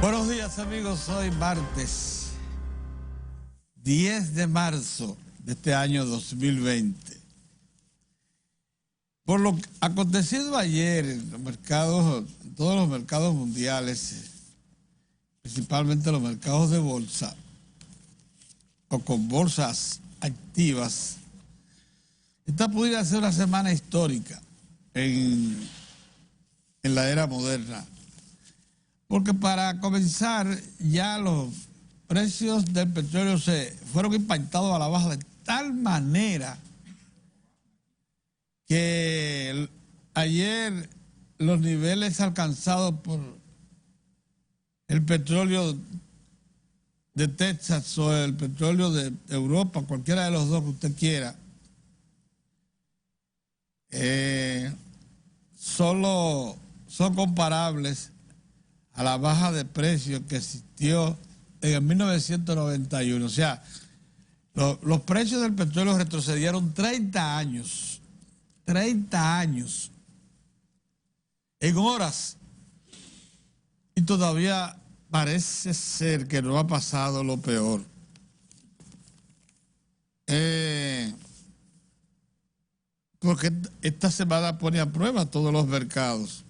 Buenos días amigos, hoy martes 10 de marzo de este año 2020. Por lo acontecido ayer en los mercados, en todos los mercados mundiales, principalmente los mercados de bolsa o con bolsas activas, esta pudiera ser una semana histórica en la era moderna. Porque para comenzar, ya los precios del petróleo se fueron impactados a la baja de tal manera que ayer los niveles alcanzados por el petróleo de Texas o el petróleo de Europa, cualquiera de los dos que usted quiera, solo son comparables a la baja de precios que existió en el 1991. O sea, los precios del petróleo retrocedieron 30 años. 30 años. En horas. Y todavía parece ser que no ha pasado lo peor. Porque esta semana pone a prueba todos los mercados.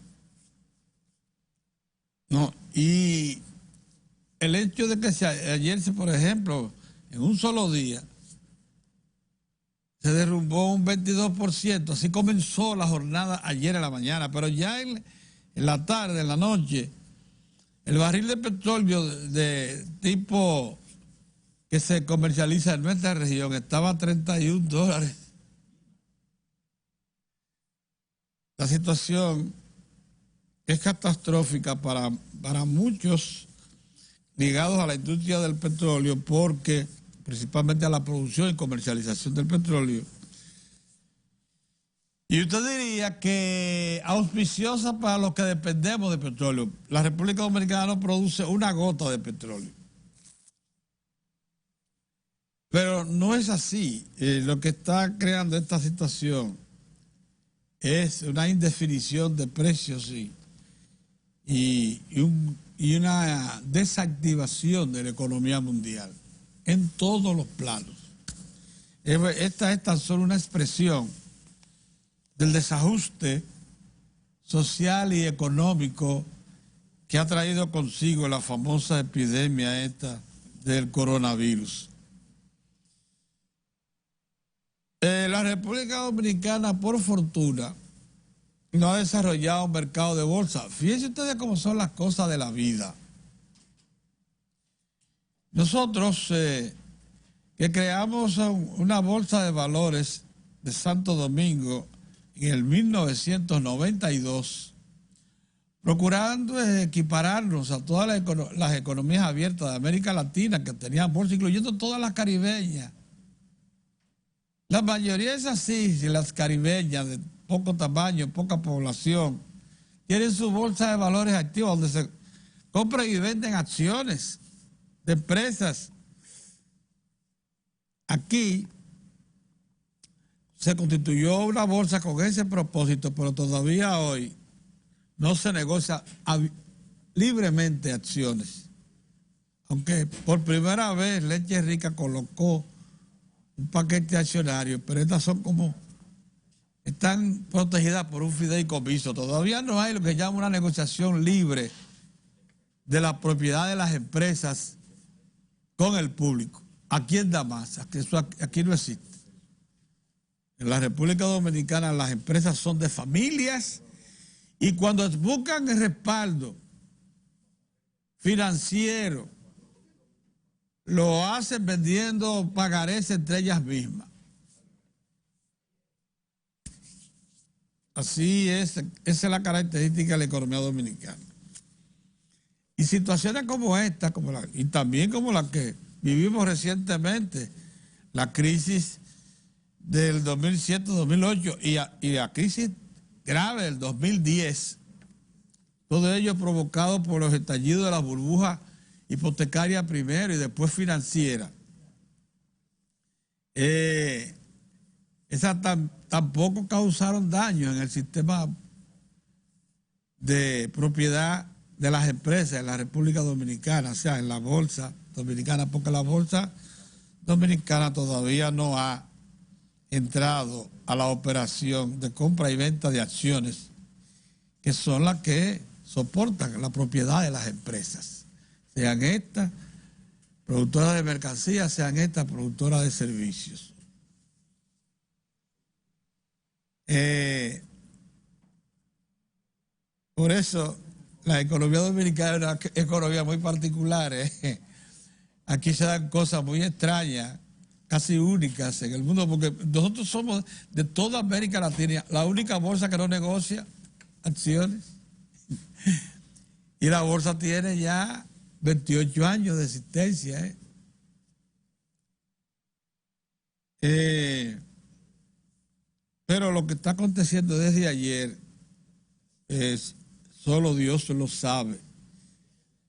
No, y el hecho de que ayer, por ejemplo, en un solo día, se derrumbó un 22%, así comenzó la jornada ayer en la mañana, pero ya en la tarde, en la noche, el barril de petróleo de tipo que se comercializa en nuestra región estaba a $31. La situación es catastrófica para muchos ligados a la industria del petróleo, porque principalmente a la producción y comercialización del petróleo. Y usted diría que auspiciosa para los que dependemos de petróleo. La República Dominicana no produce una gota de petróleo. Pero no es así. Lo que está creando esta situación es una indefinición de precios y una desactivación de la economía mundial en todos los planos. Esta es tan solo una expresión del desajuste social y económico que ha traído consigo la famosa epidemia esta del coronavirus. La República Dominicana, por fortuna, no ha desarrollado un mercado de bolsa. Fíjense ustedes cómo son las cosas de la vida. Nosotros que creamos una bolsa de valores de Santo Domingo en el 1992, procurando equipararnos a todas las economías abiertas de América Latina que tenían bolsa, incluyendo todas las caribeñas. La mayoría es así, las caribeñas de poco tamaño, poca población, tienen su bolsa de valores activa donde se compran y venden acciones de empresas. Aquí se constituyó una bolsa con ese propósito, pero todavía hoy no se negocia libremente acciones. Aunque por primera vez Leche Rica colocó un paquete accionario, pero estas son están protegidas por un fideicomiso. Todavía no hay lo que llama una negociación libre de la propiedad de las empresas con el público. Aquí en Damas, aquí no existe. En la República Dominicana las empresas son de familias y cuando buscan el respaldo financiero, lo hacen vendiendo pagarés entre ellas mismas. Así es, esa es la característica de la economía dominicana. Y situaciones como esta, y también como la que vivimos recientemente, la crisis del 2007-2008 y la crisis grave del 2010, todo ello provocado por los estallidos de las burbujas hipotecaria primero y después financiera. Esas tampoco causaron daño en el sistema de propiedad de las empresas en la República Dominicana, o sea, en la bolsa dominicana, porque la bolsa dominicana todavía no ha entrado a la operación de compra y venta de acciones, que son las que soportan la propiedad de las empresas, sean estas productoras de mercancías, sean estas productoras de servicios. Por eso la economía dominicana es una economía muy particular. Aquí se dan cosas muy extrañas, casi únicas en el mundo, porque nosotros somos de toda América Latina la única bolsa que no negocia acciones. Y la bolsa tiene ya 28 años de existencia. Pero lo que está aconteciendo desde ayer es, solo Dios lo sabe.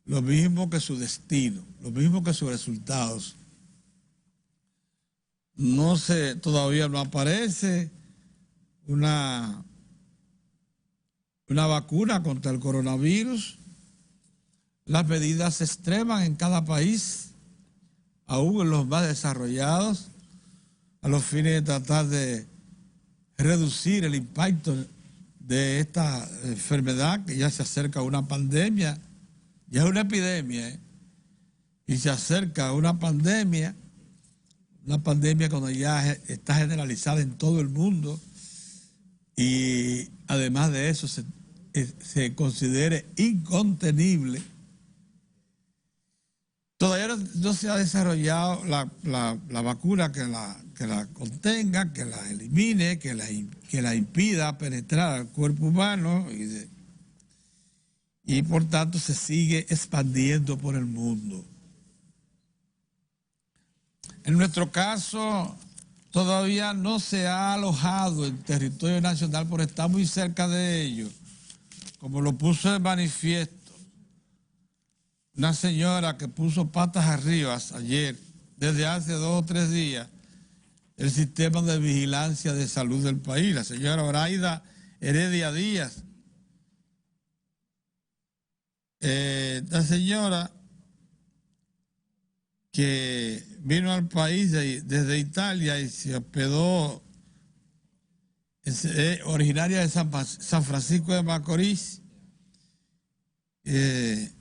Lo mismo que su destino, lo mismo que sus resultados. Todavía no aparece una vacuna contra el coronavirus. Las medidas se extreman en cada país, aún en los más desarrollados, a los fines de tratar de reducir el impacto de esta enfermedad, que ya se acerca a una pandemia, ya es una epidemia, y se acerca a una pandemia cuando ya está generalizada en todo el mundo, y además de eso se considere incontenible. Todavía no se ha desarrollado la vacuna que la contenga, que la elimine, que la impida penetrar al cuerpo humano y por tanto se sigue expandiendo por el mundo. En nuestro caso, todavía no se ha alojado en territorio nacional por estar muy cerca de ello, como lo puso de manifiesto una señora que puso patas arriba ayer, desde hace 2 o 3 días, el sistema de vigilancia de salud del país, la señora Oraida Heredia Díaz. La señora que vino al país desde Italia y se hospedó, originaria de San Francisco de Macorís, se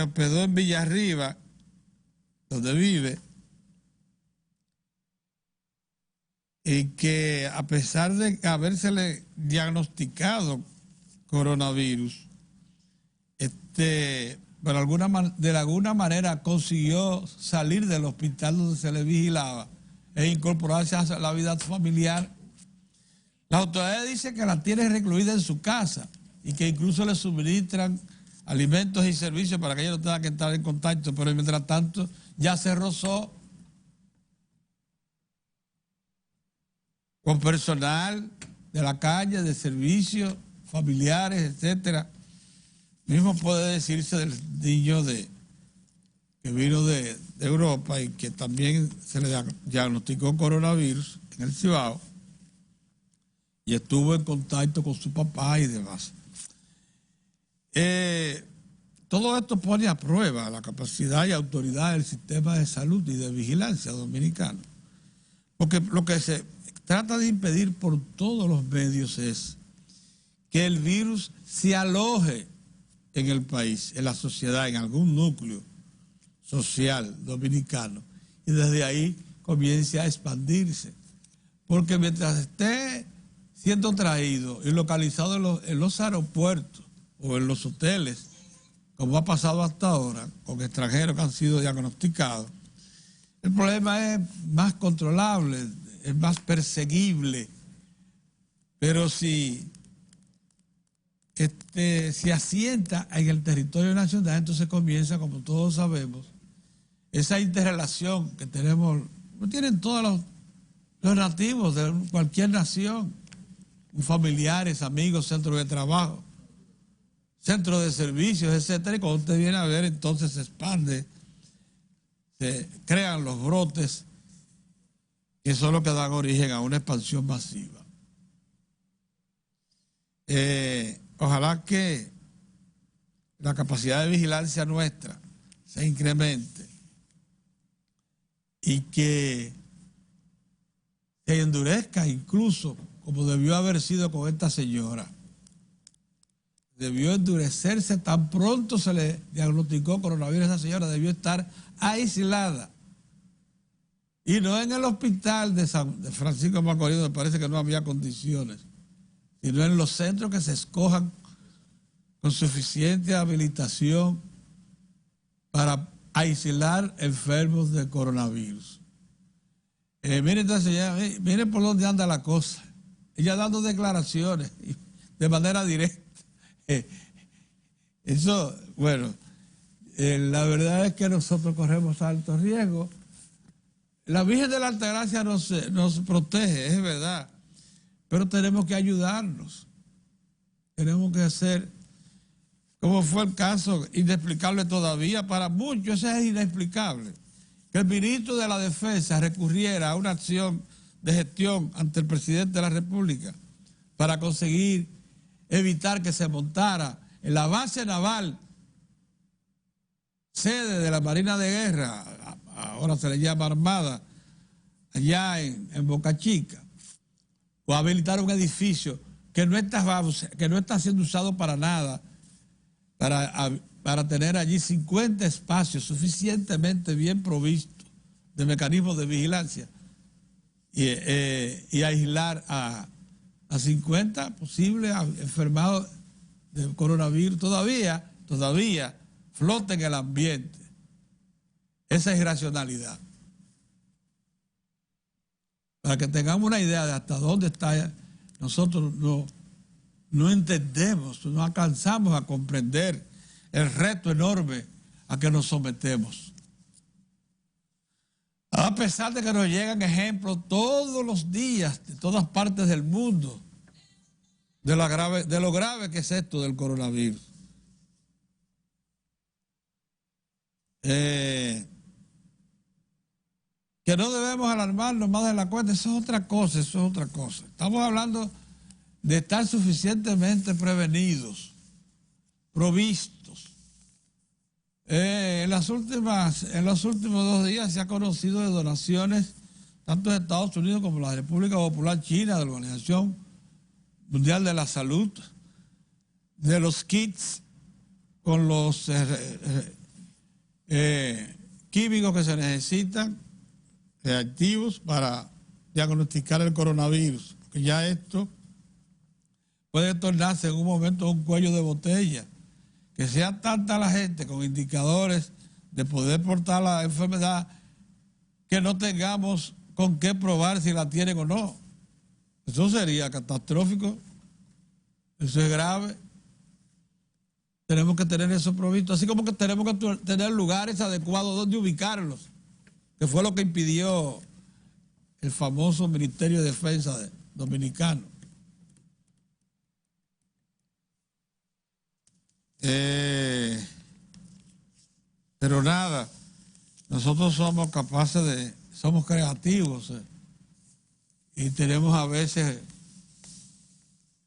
hospedó en Villarriba, donde vive, y que a pesar de habérsele diagnosticado coronavirus, de alguna manera consiguió salir del hospital donde se le vigilaba e incorporarse a la vida familiar. Las autoridades dicen que la tiene recluida en su casa y que incluso le suministran alimentos y servicios para que ella no tenga que entrar en contacto, pero mientras tanto ya se rozó con personal de la calle, de servicios, familiares, etcétera. Mismo puede decirse del niño que vino de Europa y que también se le diagnosticó coronavirus en el Cibao y estuvo en contacto con su papá y demás. Todo esto pone a prueba la capacidad y autoridad del sistema de salud y de vigilancia dominicano. Porque lo que se trata de impedir por todos los medios es que el virus se aloje en el país, en la sociedad, en algún núcleo social dominicano, y desde ahí comience a expandirse. Porque mientras esté siendo traído y localizado en los aeropuertos o en los hoteles, como ha pasado hasta ahora, con extranjeros que han sido diagnosticados, el problema es más controlable, es más perseguible. Pero si se asienta en el territorio nacional, entonces comienza, como todos sabemos, esa interrelación que tenemos, lo tienen todos los nativos de cualquier nación, familiares, amigos, centros de trabajo, centros de servicios, etcétera, y cuando usted viene a ver, entonces se expande, se crean los brotes, que son los que dan origen a una expansión masiva. Ojalá que la capacidad de vigilancia nuestra se incremente y que se endurezca incluso como debió haber sido con esta señora. Debió endurecerse tan pronto se le diagnosticó coronavirus a esa señora, debió estar aislada. Y no en el hospital de Francisco Macorís, me parece que no había condiciones, sino en los centros que se escojan con suficiente habilitación para aislar enfermos de coronavirus. Miren entonces, miren por dónde anda la cosa. Ella dando declaraciones de manera directa. Eso, bueno, la verdad es que nosotros corremos alto riesgo. La Virgen de la Altagracia nos protege, es verdad, pero tenemos que ayudarnos. Tenemos que hacer, como fue el caso, inexplicable todavía, para muchos eso es inexplicable, que el ministro de la Defensa recurriera a una acción de gestión ante el presidente de la República para conseguir evitar que se montara en la base naval, sede de la Marina de Guerra, ahora se le llama Armada, allá en Boca Chica, o habilitar un edificio que no está siendo usado para nada, para tener allí 50 espacios suficientemente bien provistos de mecanismos de vigilancia y aislar a 50 posibles enfermados de coronavirus. Todavía flota en el ambiente esa irracionalidad. Para que tengamos una idea de hasta dónde está, nosotros no entendemos, no alcanzamos a comprender el reto enorme a que nos sometemos. A pesar de que nos llegan ejemplos todos los días de todas partes del mundo de lo grave que es esto del coronavirus. Que no debemos alarmarnos más de la cuenta, eso es otra cosa, Estamos hablando de estar suficientemente prevenidos, provistos. En los últimos 2 días se ha conocido de donaciones tanto de Estados Unidos como de la República Popular China, de la Organización Mundial de la Salud, de los kits con los químicos que se necesitan, reactivos para diagnosticar el coronavirus, porque ya esto puede tornarse en un momento un cuello de botella. Que sea tanta la gente con indicadores de poder portar la enfermedad que no tengamos con qué probar si la tienen o no. Eso sería catastrófico. Eso es grave. Tenemos que tener eso provisto, así como que tenemos que tener lugares adecuados donde ubicarlos, que fue lo que impidió el famoso Ministerio de Defensa dominicano. Pero nada, nosotros somos capaces somos creativos y tenemos a veces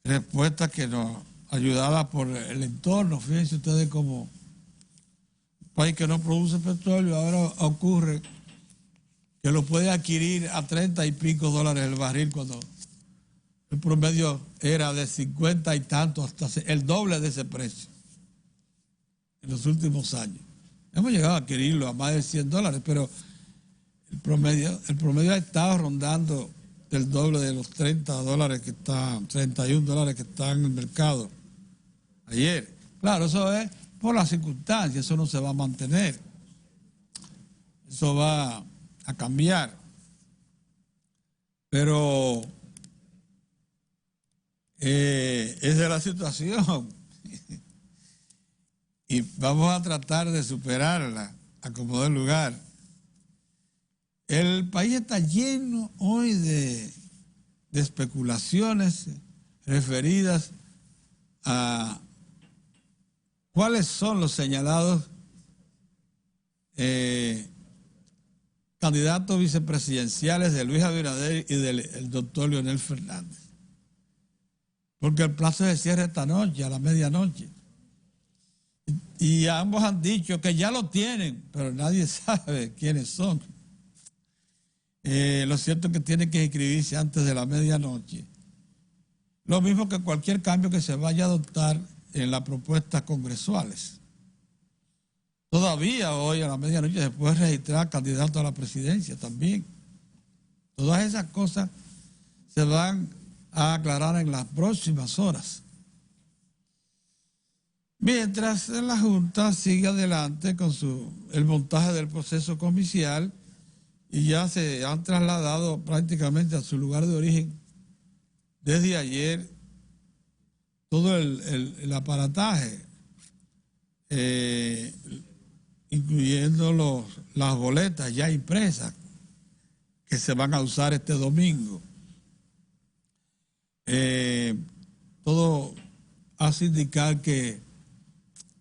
respuestas que nos ayudadas por el entorno. Fíjense ustedes como un país que no produce petróleo ahora ocurre que lo puede adquirir a 30 y pico dólares el barril cuando el promedio era de 50 y tanto, hasta el doble de ese precio en los últimos años. Hemos llegado a adquirirlo a más de 100 dólares, pero el promedio ha estado rondando el doble de los 31 dólares que están en el mercado ayer. Claro, eso es por las circunstancias, eso no se va a mantener. Eso va a cambiar. Pero esa es la situación. Y vamos a tratar de superarla a como dé lugar. El país está lleno hoy de especulaciones referidas a cuáles son los señalados candidatos vicepresidenciales de Luis Abinader y del doctor Leonel Fernández. Porque el plazo se cierra esta noche, a la medianoche. Y ambos han dicho que ya lo tienen, pero nadie sabe quiénes son. Lo cierto es que tienen que inscribirse antes de la medianoche. Lo mismo que cualquier cambio que se vaya a adoptar en las propuestas congresuales. Todavía hoy a la medianoche se puede registrar candidato a la presidencia también. Todas esas cosas se van a aclarar en las próximas horas. Mientras la Junta sigue adelante con el montaje del proceso comicial y ya se han trasladado prácticamente a su lugar de origen desde ayer todo el aparataje, incluyendo las boletas ya impresas que se van a usar este domingo. Todo hace indicar que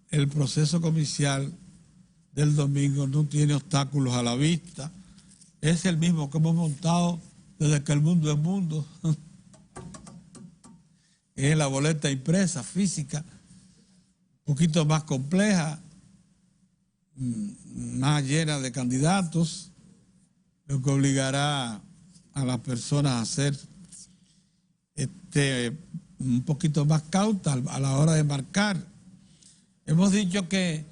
el proceso comicial del domingo no tiene obstáculos a la vista. Es el mismo que hemos montado desde que el mundo es mundo. Es la boleta impresa, física, un poquito más compleja, más llena de candidatos, lo que obligará a las personas a ser un poquito más cautas a la hora de marcar. Hemos dicho que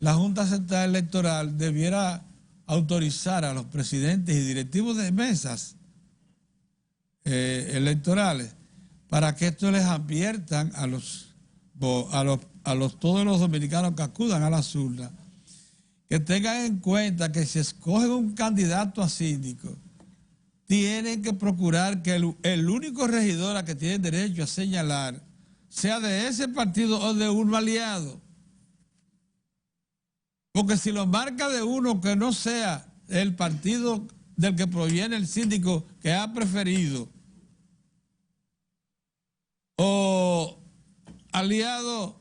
la Junta Central Electoral debiera autorizar a los presidentes y directivos de mesas electorales para que esto les adviertan a todos los dominicanos que acudan a las urnas, que tengan en cuenta que si escogen un candidato a síndico, tienen que procurar que el único regidor a que tienen derecho a señalar sea de ese partido o de un aliado. Porque si lo marca de uno que no sea el partido del que proviene el síndico que ha preferido, o aliado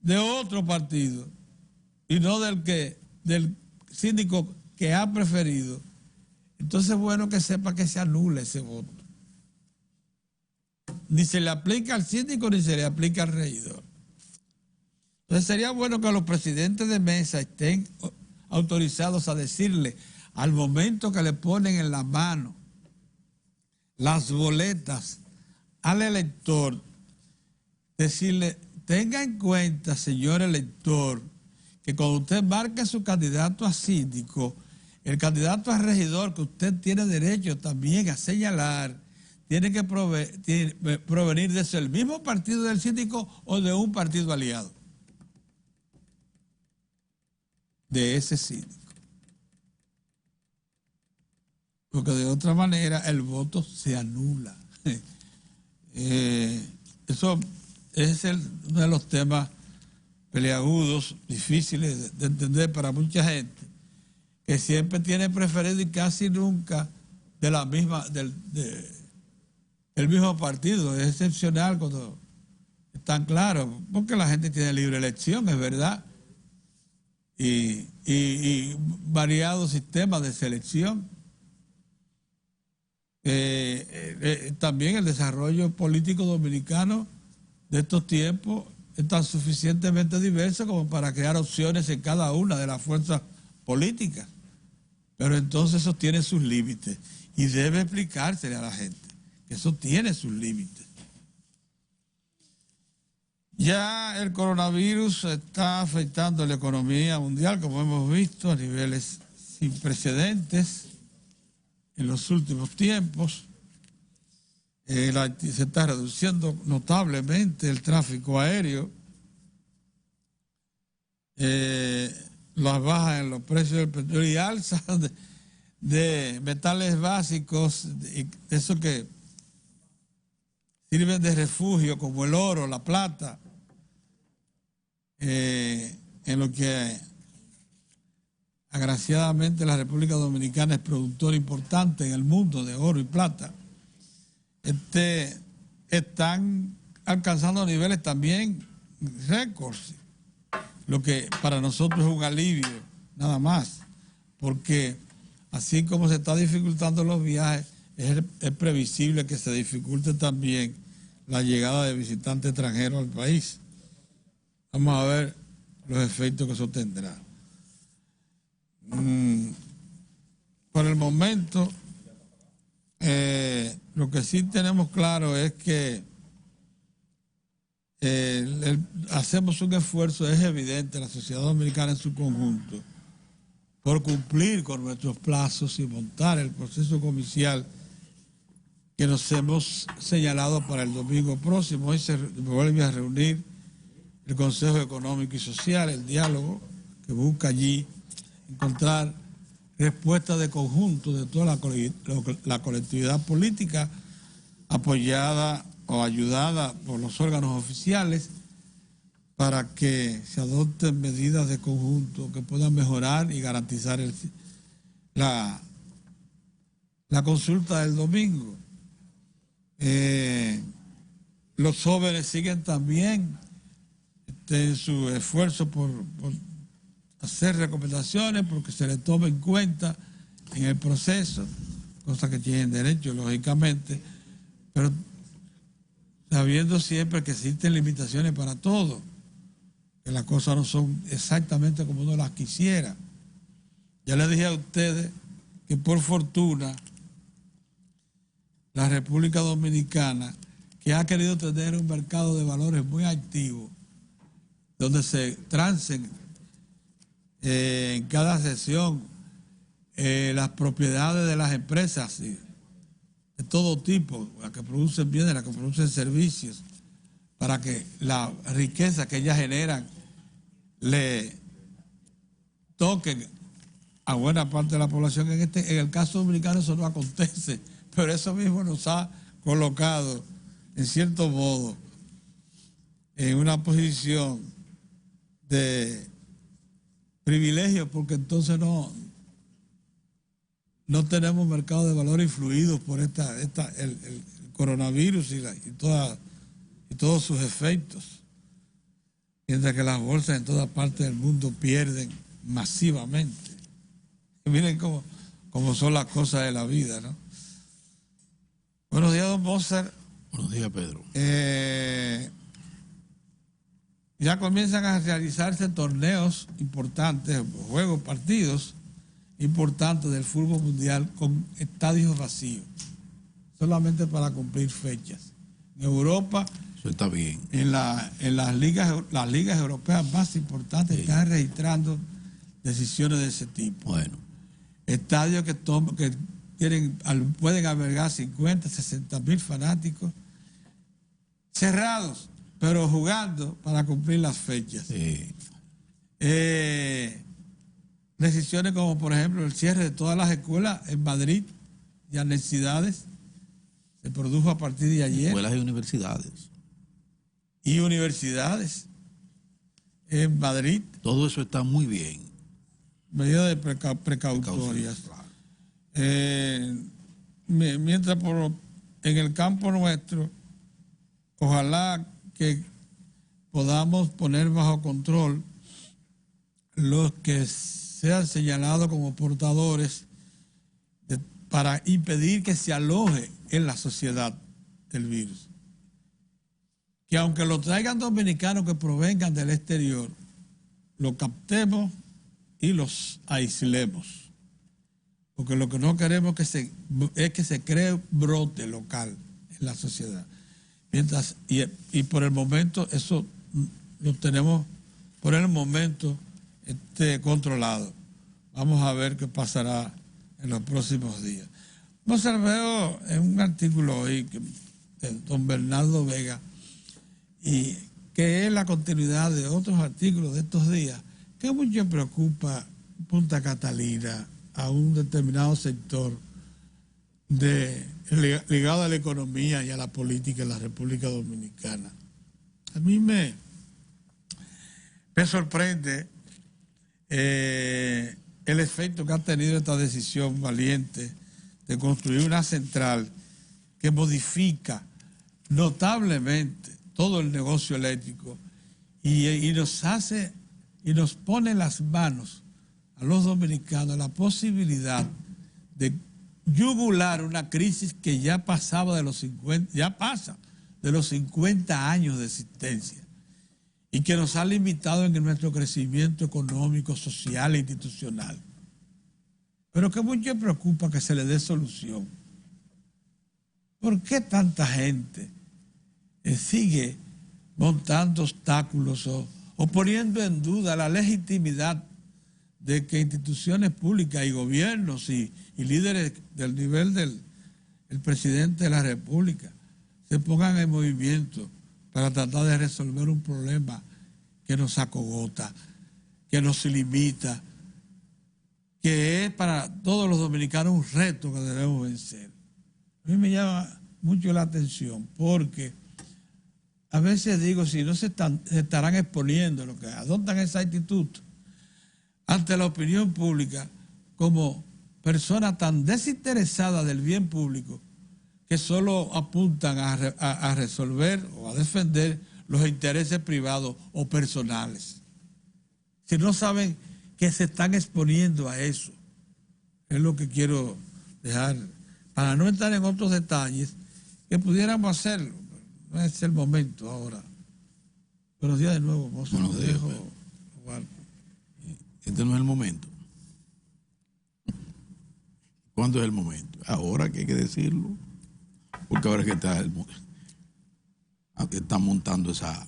de otro partido, y no del síndico que ha preferido, entonces es bueno que sepa que se anula ese voto. Ni se le aplica al síndico ni se le aplica al regidor. Entonces sería bueno que los presidentes de mesa estén autorizados a decirle al momento que le ponen en la mano las boletas al elector, decirle, tenga en cuenta, señor elector, que cuando usted marque su candidato a síndico, el candidato a regidor que usted tiene derecho también a señalar, tiene que provenir de el mismo partido del síndico o de un partido aliado de ese síndico. Porque de otra manera el voto se anula. Eso es uno de los temas peleagudos, difíciles de entender para mucha gente, que siempre tiene preferido y casi nunca del mismo partido. Es excepcional cuando están claros, porque la gente tiene libre elección, es verdad, y variados sistemas de selección. También el desarrollo político dominicano de estos tiempos es tan suficientemente diverso como para crear opciones en cada una de las fuerzas políticas. Pero entonces eso tiene sus límites y debe explicársele a la gente que eso tiene sus límites. Ya el coronavirus está afectando la economía mundial, como hemos visto, a niveles sin precedentes en los últimos tiempos. Se está reduciendo notablemente el tráfico aéreo, las bajas en los precios del petróleo y alzas de metales básicos, esos que sirven de refugio, como el oro, la plata, en lo que agraciadamente la República Dominicana es productor importante en el mundo de oro y plata. Están alcanzando niveles también récords, lo que para nosotros es un alivio, nada más, porque así como se está dificultando los viajes, es previsible que se dificulte también la llegada de visitantes extranjeros al país. Vamos a ver los efectos que eso tendrá. Por el momento, lo que sí tenemos claro es que hacemos un esfuerzo, es evidente, la sociedad dominicana en su conjunto, por cumplir con nuestros plazos y montar el proceso comicial que nos hemos señalado para el domingo próximo. Hoy se vuelve a reunir el Consejo Económico y Social, el diálogo, que busca allí encontrar respuestas de conjunto de toda la colectividad política, apoyada o ayudada por los órganos oficiales, para que se adopten medidas de conjunto que puedan mejorar y garantizar la consulta del domingo. Los jóvenes siguen también en su esfuerzo por hacer recomendaciones, porque se les tome en cuenta en el proceso, cosas que tienen derecho, lógicamente, pero sabiendo siempre que existen limitaciones para todo, que las cosas no son exactamente como uno las quisiera. Ya les dije a ustedes que por fortuna la República Dominicana, que ha querido tener un mercado de valores muy activo, donde se transen en cada sesión las propiedades de las empresas de todo tipo, las que producen bienes, las que producen servicios, para que la riqueza que ellas generan le toquen a buena parte de la población. En el caso dominicano eso no acontece, pero eso mismo nos ha colocado, en cierto modo, en una posición de privilegio, porque entonces no tenemos mercado de valores influidos por el coronavirus y todos sus efectos, mientras que las bolsas en todas partes del mundo pierden masivamente. Y miren cómo son las cosas de la vida, ¿no? Buenos días, don Mozart. Buenos días, Pedro. Ya comienzan a realizarse torneos importantes, juegos, partidos importantes del fútbol mundial con estadios vacíos, solamente para cumplir fechas. En Europa, eso está bien. En las ligas europeas más importantes, sí, están registrando decisiones de ese tipo. Bueno. Estadios que pueden albergar 50, 60 mil fanáticos, cerrados, pero jugando para cumplir las fechas. Sí. Decisiones como, por ejemplo, el cierre de todas las escuelas en Madrid y universidades, se produjo a partir de ayer. Escuelas y universidades. Y universidades en Madrid. Todo eso está muy bien. Medidas de precautorias. Claro. Mientras en el campo nuestro, ojalá que podamos poner bajo control los que sean señalados como portadores para impedir que se aloje en la sociedad el virus. Que aunque lo traigan dominicanos que provengan del exterior, lo captemos y los aislemos. Porque lo que no queremos es que se cree un brote local en la sociedad. Mientras, y por el momento eso lo tenemos por el momento controlado. Vamos a ver qué pasará en los próximos días. Veo en un artículo hoy de don Bernardo Vega, y que es la continuidad de otros artículos de estos días, que mucho preocupa Punta Catalina a un determinado sector ligado a la economía y a la política en la República Dominicana. A mí me sorprende el efecto que ha tenido esta decisión valiente de construir una central que modifica notablemente todo el negocio eléctrico y nos pone en las manos a los dominicanos la posibilidad de yugular una crisis que ya pasaba de los 50, ya pasa de los 50 años de existencia, y que nos ha limitado en nuestro crecimiento económico, social e institucional. Pero que mucho preocupa que se le dé solución. ¿Por qué tanta gente sigue montando obstáculos o poniendo en duda la legitimidad de que instituciones públicas y gobiernos y líderes del nivel del presidente de la República se pongan en movimiento para tratar de resolver un problema que nos acogota, que nos limita, que es para todos los dominicanos un reto que debemos vencer? A mí me llama mucho la atención porque a veces digo, si no se estarán exponiendo los que adoptan esa actitud ante la opinión pública como personas tan desinteresadas del bien público que solo apuntan a resolver o a defender los intereses privados o personales. Si no saben que se están exponiendo a eso, es lo que quiero dejar, para no entrar en otros detalles que pudiéramos hacerlo. No es el momento ahora. Buenos días de nuevo, Mozo. Buenos días, este no es el momento. ¿Cuándo es el momento? Ahora que hay que decirlo. Porque ahora es que están montando esa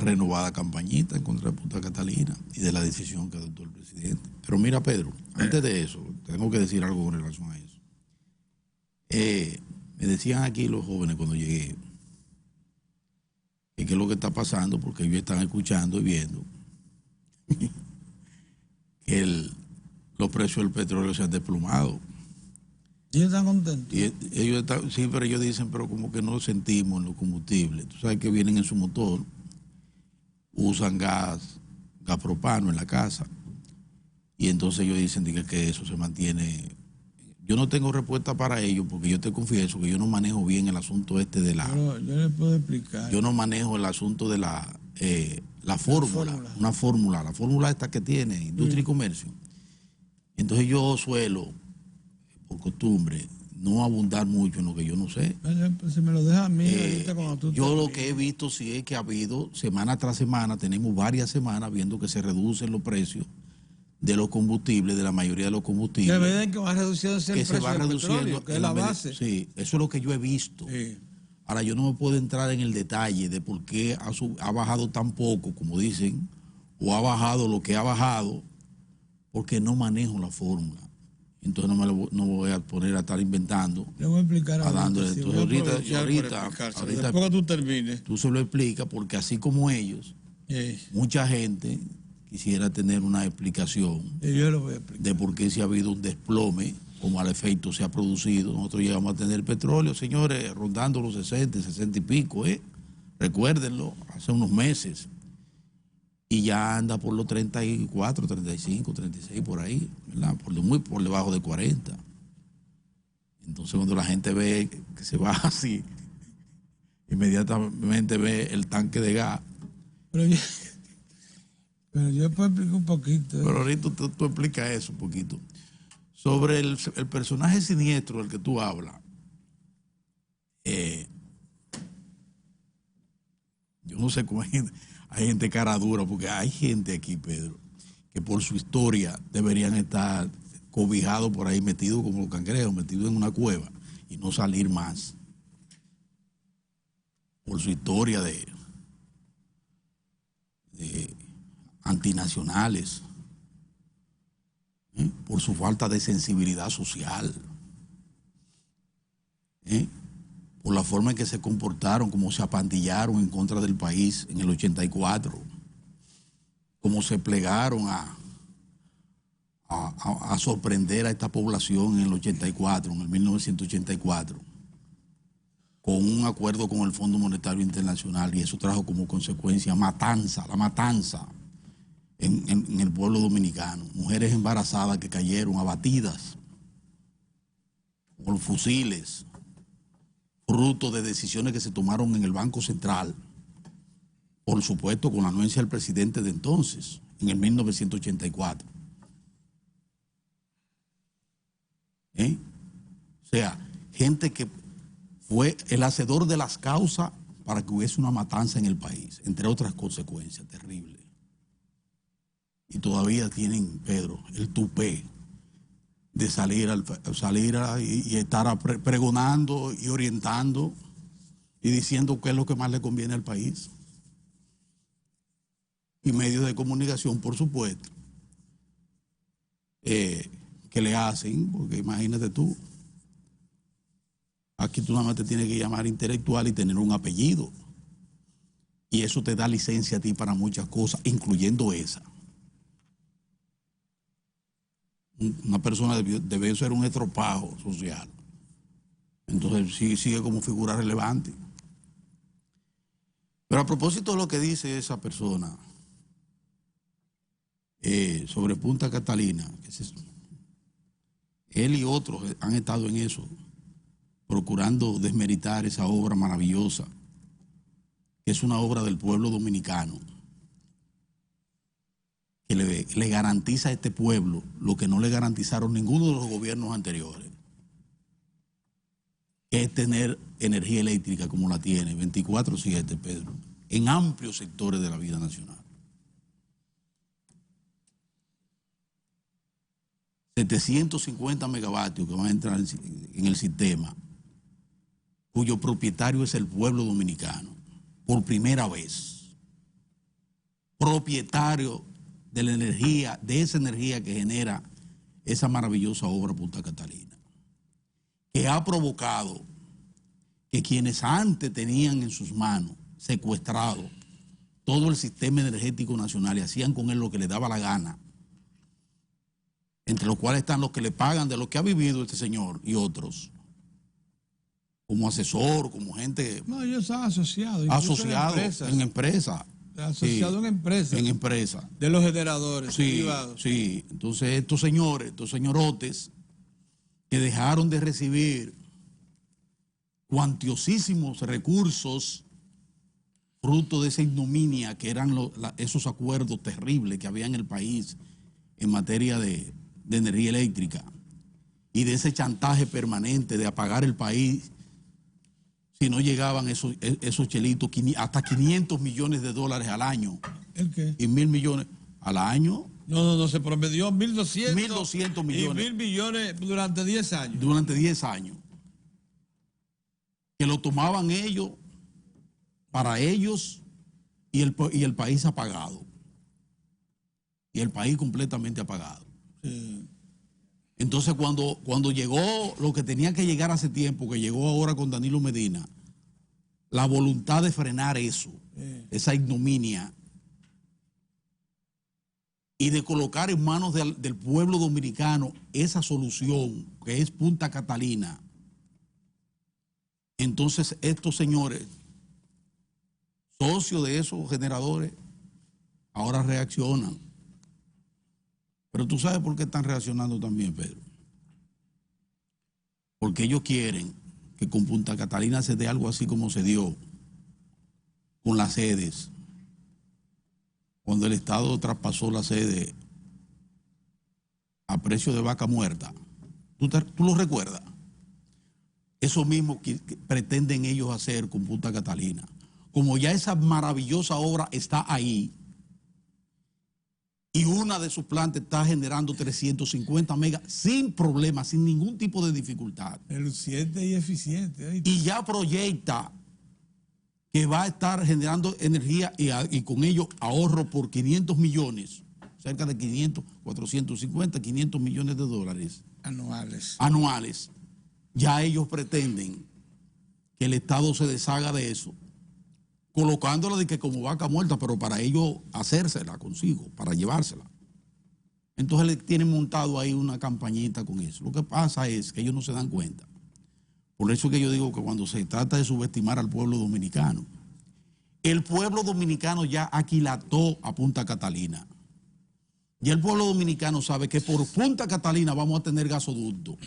renovada campañita en contra de Punta Catalina y de la decisión que adoptó el presidente. Pero mira, Pedro, antes de eso, tengo que decir algo con relación a eso. Me decían aquí los jóvenes cuando llegué que qué es lo que está pasando, porque ellos están escuchando y viendo que los precios del petróleo se han desplomado. ¿Ellos están contentos? Y ellos están, sí, pero ellos dicen, pero como que no lo sentimos en los combustibles. Tú sabes que vienen en su motor, usan gas propano en la casa, y entonces ellos dicen que eso se mantiene. Yo no tengo respuesta para ello, porque yo te confieso que yo no manejo bien el asunto de la... Yo le puedo explicar. Yo no manejo el asunto de la fórmula, la fórmula esta que tiene Industria y Comercio. Entonces yo suelo, por costumbre, no abundar mucho en lo que yo no sé. Si me lo dejas a mí, ahorita cuando tú yo lo que he visto sí es que ha habido, semana tras semana, tenemos varias semanas viendo que se reducen los precios de los combustibles, de la mayoría de los combustibles. Que ven que va reduciéndose el precio del petróleo, que es la base. Sí, eso es lo que yo he visto. Sí. Ahora, yo no me puedo entrar en el detalle de por qué ha bajado tan poco, como dicen, o ha bajado lo que ha bajado, porque no manejo la fórmula. Entonces no voy a poner a estar inventando. Le voy a explicar dándole. Entonces ahorita después que tú termines. Tú se lo explicas, porque así como ellos, mucha gente quisiera tener una explicación yo lo voy a explicar de por qué si ha habido un desplome, como al efecto se ha producido. Nosotros llegamos a tener petróleo, señores, rondando los 60 y pico, recuérdenlo, hace unos meses. Y ya anda por los 34, 35, 36, por ahí, ¿verdad? Muy por debajo de 40. Entonces, cuando la gente ve que se baja así, inmediatamente ve el tanque de gas. Pero yo puedo explicar un poquito. Pero ahorita tú explicas eso un poquito. Sobre el personaje siniestro del que tú hablas, yo no sé cómo hay gente cara dura, porque hay gente aquí, Pedro, que por su historia deberían estar cobijados por ahí, metidos como los cangrejos, metidos en una cueva y no salir más. Por su historia de antinacionales, por su falta de sensibilidad social, por la forma en que se comportaron, cómo se apandillaron en contra del país en el 84, cómo se plegaron a sorprender a esta población en el 84, en el 1984, con un acuerdo con el Fondo Monetario Internacional, y eso trajo como consecuencia la matanza en el pueblo dominicano. Mujeres embarazadas que cayeron abatidas por fusiles, fruto de decisiones que se tomaron en el Banco Central, por supuesto con la anuencia del presidente de entonces, en el 1984. O sea, gente que fue el hacedor de las causas para que hubiese una matanza en el país, entre otras consecuencias terribles. Y todavía tienen, Pedro, el tupé de salir y estar pregonando y orientando y diciendo qué es lo que más le conviene al país. Y medios de comunicación, por supuesto, que le hacen, porque imagínate tú, aquí tú nada más te tienes que llamar intelectual y tener un apellido. Y eso te da licencia a ti para muchas cosas, incluyendo esa. Una persona debe ser un estropajo social. Entonces sigue como figura relevante. Pero a propósito de lo que dice esa persona sobre Punta Catalina, él y otros han estado en eso, procurando desmeritar esa obra maravillosa, que es una obra del pueblo dominicano, que le garantiza a este pueblo lo que no le garantizaron ninguno de los gobiernos anteriores, que es tener energía eléctrica como la tiene, 24/7, Pedro, en amplios sectores de la vida nacional. 750 megavatios que van a entrar en el sistema, cuyo propietario es el pueblo dominicano, por primera vez. Propietario de la energía, de esa energía que genera esa maravillosa obra Punta Catalina, que ha provocado que quienes antes tenían en sus manos secuestrado todo el sistema energético nacional y hacían con él lo que les daba la gana, entre los cuales están los que le pagan de lo que ha vivido este señor y otros, como asesor, como gente... No, ellos están asociados. Asociados en empresas. Asociado en empresas. En empresas. De los generadores privados. Sí, entonces estos señores, estos señorotes, que dejaron de recibir cuantiosísimos recursos fruto de esa ignominia que eran esos acuerdos terribles que había en el país en materia de energía eléctrica y de ese chantaje permanente de apagar el país si no llegaban esos chelitos, hasta 500 millones de dólares al año. ¿El qué? Y 1.000 millones al año. No, se promedió 1.200. 1.200 millones. Y 1.000 millones durante 10 años. Durante 10 años. Que lo tomaban ellos, para ellos, y el país apagado. Y el país completamente apagado. Sí. Entonces cuando llegó lo que tenía que llegar hace tiempo, que llegó ahora con Danilo Medina, la voluntad de frenar eso, esa ignominia, y de colocar en manos del pueblo dominicano esa solución, que es Punta Catalina, entonces estos señores, socios de esos generadores, ahora reaccionan. Pero tú sabes por qué están reaccionando también, Pedro. Porque ellos quieren que con Punta Catalina se dé algo así como se dio con las sedes. Cuando el Estado traspasó la sede a precio de vaca muerta. ¿Tú lo recuerdas? Eso mismo que pretenden ellos hacer con Punta Catalina. Como ya esa maravillosa obra está ahí, y una de sus plantas está generando 350 megas sin problema, sin ningún tipo de dificultad. Eficiente y eficiente. Y ya proyecta que va a estar generando energía y con ello ahorro por 500 millones, cerca de 500, 450, 500 millones de dólares. Anuales. Ya ellos pretenden que el Estado se deshaga de eso, colocándola de que como vaca muerta, pero para ellos hacérsela consigo, para llevársela. Entonces le tienen montado ahí una campañita con eso. Lo que pasa es que ellos no se dan cuenta. Por eso que yo digo que cuando se trata de subestimar al pueblo dominicano, el pueblo dominicano ya aquilató a Punta Catalina. Y el pueblo dominicano sabe que por Punta Catalina vamos a tener gasoducto.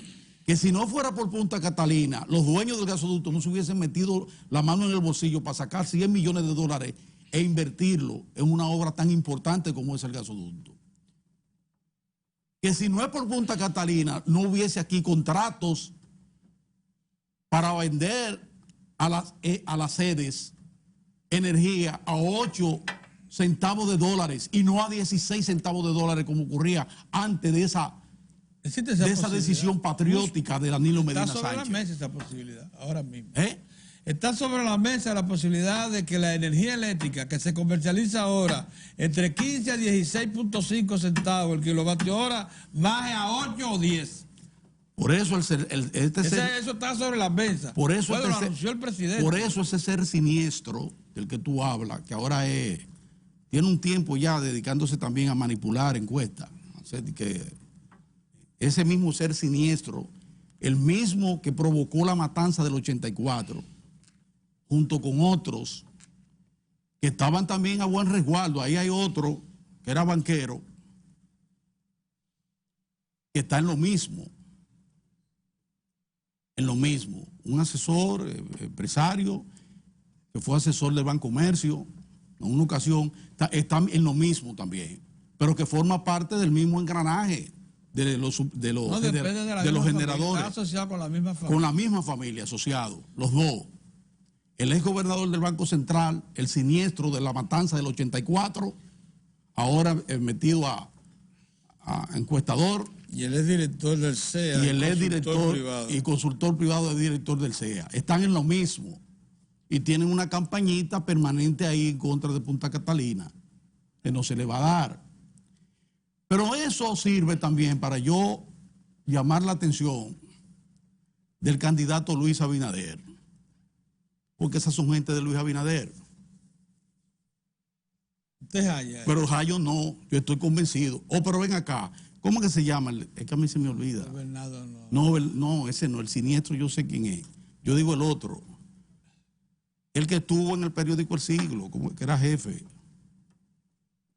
Que si no fuera por Punta Catalina, los dueños del gasoducto no se hubiesen metido la mano en el bolsillo para sacar 100 millones de dólares e invertirlo en una obra tan importante como es el gasoducto. Que si no es por Punta Catalina, no hubiese aquí contratos para vender a las sedes energía a 8 centavos de dólares y no a 16 centavos de dólares como ocurría antes de esa decisión patriótica de Danilo Medina Sánchez. Está sobre la mesa esa posibilidad, ahora mismo. Está sobre la mesa la posibilidad de que la energía eléctrica que se comercializa ahora entre 15 a 16.5 centavos el kilovatio hora baje a 8 o 10. Por eso eso está sobre la mesa. Por eso lo anunció el presidente. Por eso ese ser siniestro del que tú hablas, que ahora tiene un tiempo ya dedicándose también a manipular encuestas. Que ese mismo ser siniestro, el mismo que provocó la matanza del 84, junto con otros que estaban también a buen resguardo. Ahí hay otro que era banquero, que está en lo mismo. Un asesor, empresario, que fue asesor del Bancomercio, en una ocasión, está en lo mismo también, pero que forma parte del mismo engranaje de los generadores. Está asociado con la misma familia. Con la misma familia, asociado, los dos. El ex gobernador del Banco Central, el siniestro de la matanza del 84, ahora metido a encuestador. Y él es director del CEA. Y él es director y consultor privado de director del CEA. Están en lo mismo. Y tienen una campañita permanente ahí en contra de Punta Catalina, que no se le va a dar. Pero eso sirve también para yo llamar la atención del candidato Luis Abinader. Porque esas son gente de Luis Abinader. Usted Jaya. Pero Jayo no, yo estoy convencido. Pero ven acá, ¿cómo que se llama? Es que a mí se me olvida. Bernardo no. No, ese no, el siniestro yo sé quién es. Yo digo el otro. El que estuvo en el periódico El Siglo, como que era jefe.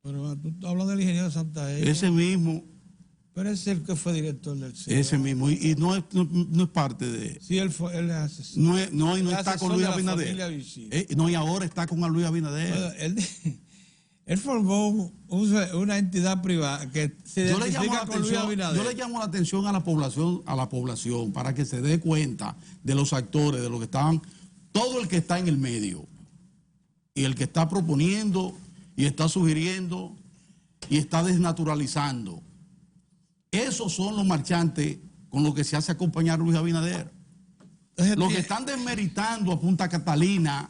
Pero tú hablas del ingeniero Santa Eva. Ese mismo. Pero es el que fue director del CEA. Ese mismo. Y no es parte de... Sí, él es asesor. No está con Luis Abinader. No, y ahora está con Luis Abinader. Bueno, él formó una entidad privada que se identifica con Luis Abinader. Yo le llamo la atención a la población para que se dé cuenta de los actores, de lo que estaban, todo el que está en el medio y el que está proponiendo y está sugiriendo y está desnaturalizando. Esos son los marchantes con los que se hace acompañar a Luis Abinader. Los que están desmeritando a Punta Catalina,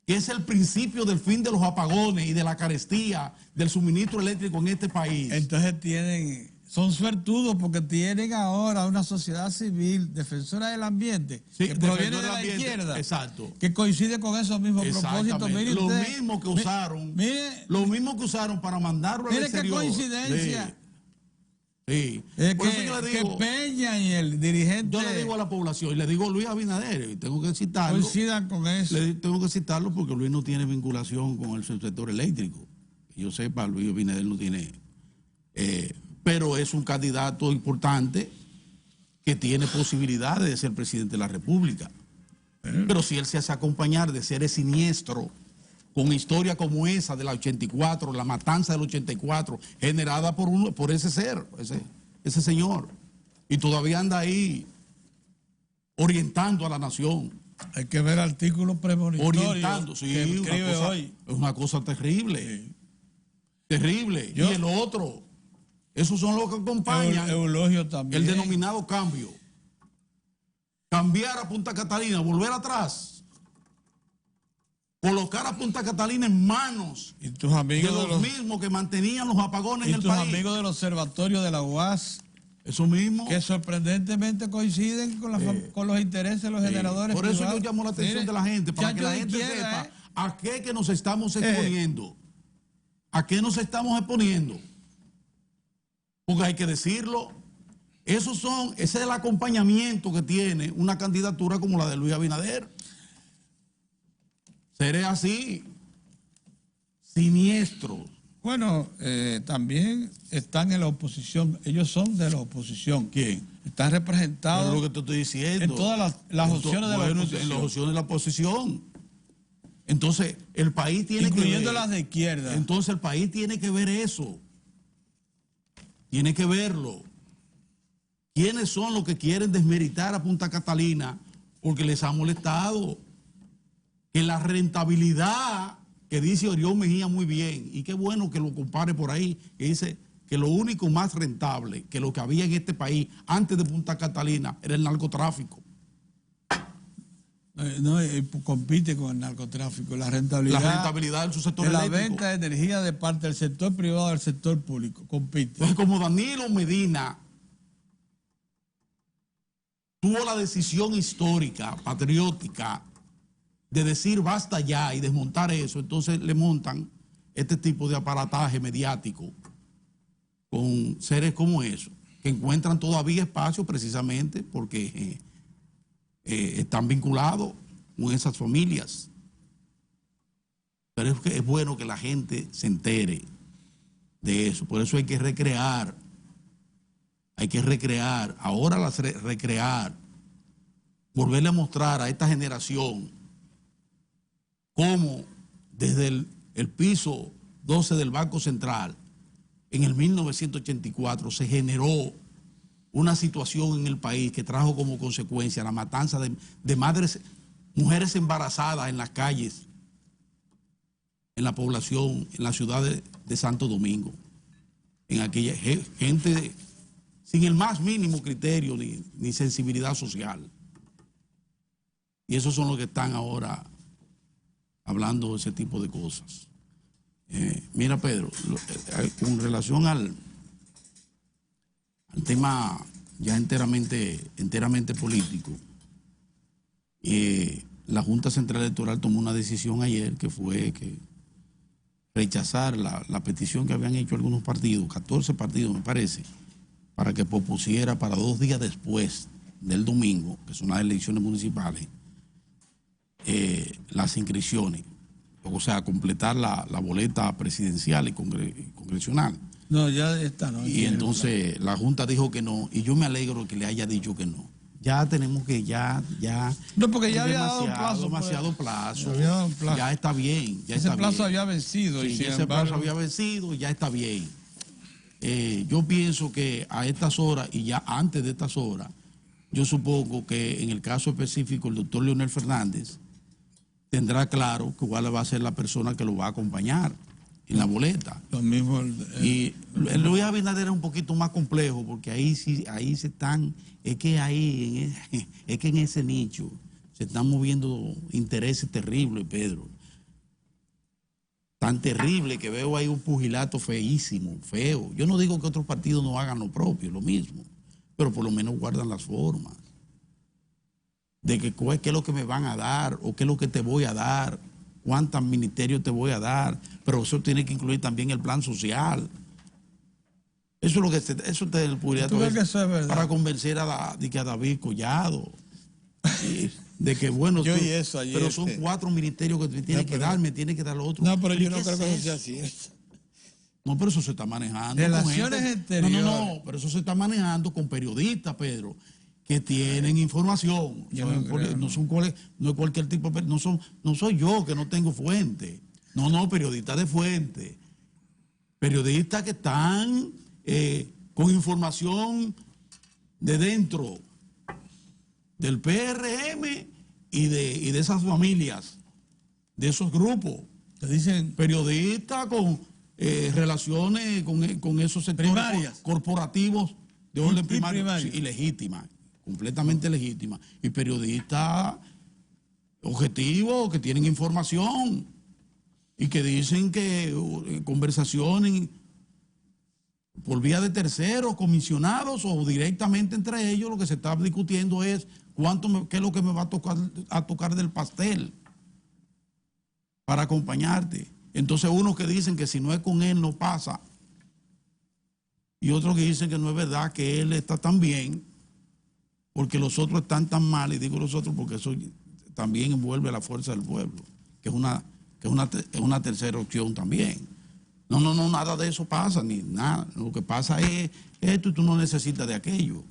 que es el principio del fin de los apagones y de la carestía del suministro eléctrico en este país. Entonces son suertudos porque tienen ahora una sociedad civil defensora del ambiente, sí, que proviene de la izquierda, exacto, que coincide con esos mismos propósitos. Lo mismo que usaron para mandarlo al exterior. Mire qué coincidencia. Sí. Por eso yo le digo, que Peña y el dirigente... Yo le digo a la población, y le digo a Luis Abinader, y tengo que citarlo. Coincidan con eso. Tengo que citarlo porque Luis no tiene vinculación con el sector eléctrico. Que yo sepa, Luis Abinader no tiene... pero es un candidato importante que tiene posibilidades de ser presidente de la República. Pero si él se hace acompañar de seres siniestros, con historia como esa de la 84, la matanza del 84, generada por ese ser, ese señor, y todavía anda ahí orientando a la nación. Hay que ver artículos premonitorios. Orientando, sí, que escribe hoy. Es una cosa terrible. Sí. Terrible. Y el otro, esos son los que acompañan Eulogio también. El denominado cambio. Cambiar a Punta Catalina, volver atrás. Colocar a Punta Catalina en manos de los mismos que mantenían los apagones en el país. Y tus amigos del observatorio de la UAS. Eso mismo. Que sorprendentemente coinciden con los intereses de los generadores Por eso privados. yo llamo la atención de la gente, para que la gente sepa a qué que nos estamos exponiendo. ¿A qué nos estamos exponiendo? Porque hay que decirlo. Ese es el acompañamiento que tiene una candidatura como la de Luis Abinader. Seré así, siniestro. Bueno, también están en la oposición. Ellos son de la oposición. ¿Quién? Están representados. Es lo que te estoy diciendo. En todas las opciones de la oposición. En las opciones de la oposición. Entonces, el país tiene que ver. Incluyendo las de izquierda. Entonces, el país tiene que ver eso. Tiene que verlo. ¿Quiénes son los que quieren desmeritar a Punta Catalina porque les ha molestado que la rentabilidad que dice Orión Mejía muy bien, y qué bueno que lo compare por ahí, que dice que lo único más rentable que lo que había en este país antes de Punta Catalina era el narcotráfico. No, compite con el narcotráfico. La rentabilidad en su sector de eléctrico. La venta de energía de parte del sector privado al sector público. Compite. Entonces, como Danilo Medina tuvo la decisión histórica, patriótica, de decir basta ya y desmontar eso, entonces le montan este tipo de aparataje mediático con seres como esos, que encuentran todavía espacio precisamente porque están vinculados con esas familias. Pero es que es bueno que la gente se entere de eso. Por eso hay que recrear, ahora recrear, volverle a mostrar a esta generación cómo desde el piso 12 del Banco Central, en el 1984, se generó una situación en el país que trajo como consecuencia la matanza de madres, mujeres embarazadas en las calles, en la población, en la ciudad de Santo Domingo, en aquella gente sin el más mínimo criterio ni sensibilidad social. Y esos son los que están ahora hablando de ese tipo de cosas. Mira, Pedro, con relación al tema ya enteramente político, la Junta Central Electoral tomó una decisión ayer que fue que rechazar la petición que habían hecho algunos partidos, 14 partidos me parece, para que pospusiera para 2 días después del domingo, que son las elecciones municipales, las inscripciones, o sea, completar la boleta presidencial y congresional. No, ya está, no. Y entonces la Junta dijo que no, y yo me alegro que le haya dicho que no. Ya tenemos que No, porque ya había dado plazo. Demasiado plazo. Había dado plazo. Ya está bien. Ese plazo había vencido. Sí, ese plazo había vencido y ya está bien. Yo pienso que a estas horas y ya antes de estas horas, yo supongo que en el caso específico el doctor Leonel Fernández tendrá claro que igual va a ser la persona que lo va a acompañar en la boleta. Lo mismo. Y Luis Abinader es un poquito más complejo porque ahí se están, es que en ese nicho se están moviendo intereses terribles, Pedro. Tan terrible que veo ahí un pugilato feísimo, feo. Yo no digo que otros partidos no hagan lo propio, lo mismo, pero por lo menos guardan las formas de que qué es lo que me van a dar o qué es lo que te voy a dar, cuántos ministerios te voy a dar, pero eso tiene que incluir también el plan social. Eso es lo que eso te el pugilato para convencer a David Collado de que bueno, yo y eso ayer, pero son 4 ministerios que te tiene que dar, me tiene que dar lo otro. No, pero yo no creo que eso sea así. No, pero eso se está manejando. Relaciones exteriores. No, pero eso se está manejando con periodistas, Pedro, que tienen información. No es cualquier tipo de no soy yo que no tengo fuente. No, periodistas de fuente. Periodistas que están con información de dentro del PRM y de esas familias, de esos grupos. Te dicen periodistas con relaciones con esos sectores primarias, corporativos de orden primario y legítima, completamente legítima. Y periodistas objetivos que tienen información y que dicen que conversaciones por vía de terceros, comisionados o directamente entre ellos, lo que se está discutiendo es qué es lo que me va a tocar del pastel para acompañarte. Entonces unos que dicen que si no es con él no pasa, y otros que dicen que no es verdad, que él está tan bien, porque los otros están tan mal, y digo los otros porque eso también envuelve a la fuerza del pueblo, que es una tercera opción también. No, nada de eso pasa, ni nada. Lo que pasa es esto y tú no necesitas de aquello.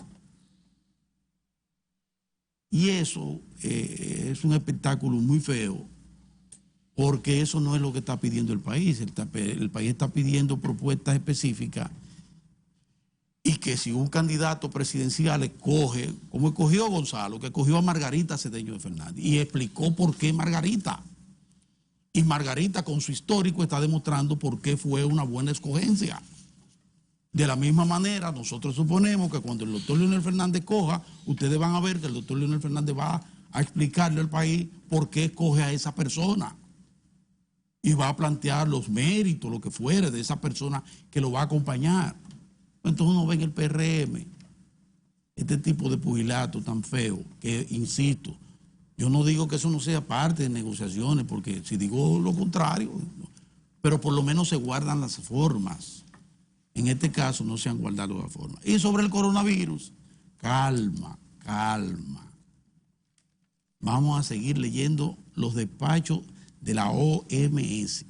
Y eso es un espectáculo muy feo, porque eso no es lo que está pidiendo el país. El país está pidiendo propuestas específicas y que si un candidato presidencial escoge, como escogió Gonzalo, que escogió a Margarita Cedeño de Fernández, y explicó por qué Margarita. Y Margarita, con su histórico, está demostrando por qué fue una buena escogencia. De la misma manera, nosotros suponemos que cuando el doctor Leonel Fernández coja, ustedes van a ver que el doctor Leonel Fernández va a explicarle al país por qué escoge a esa persona. Y va a plantear los méritos, lo que fuere, de esa persona que lo va a acompañar. Entonces uno ve en el PRM este tipo de pugilato tan feo, que, insisto, yo no digo que eso no sea parte de negociaciones, porque si digo lo contrario, pero por lo menos se guardan las formas. En este caso no se han guardado las formas. Y sobre el coronavirus, calma, calma. Vamos a seguir leyendo los despachos de la OMS,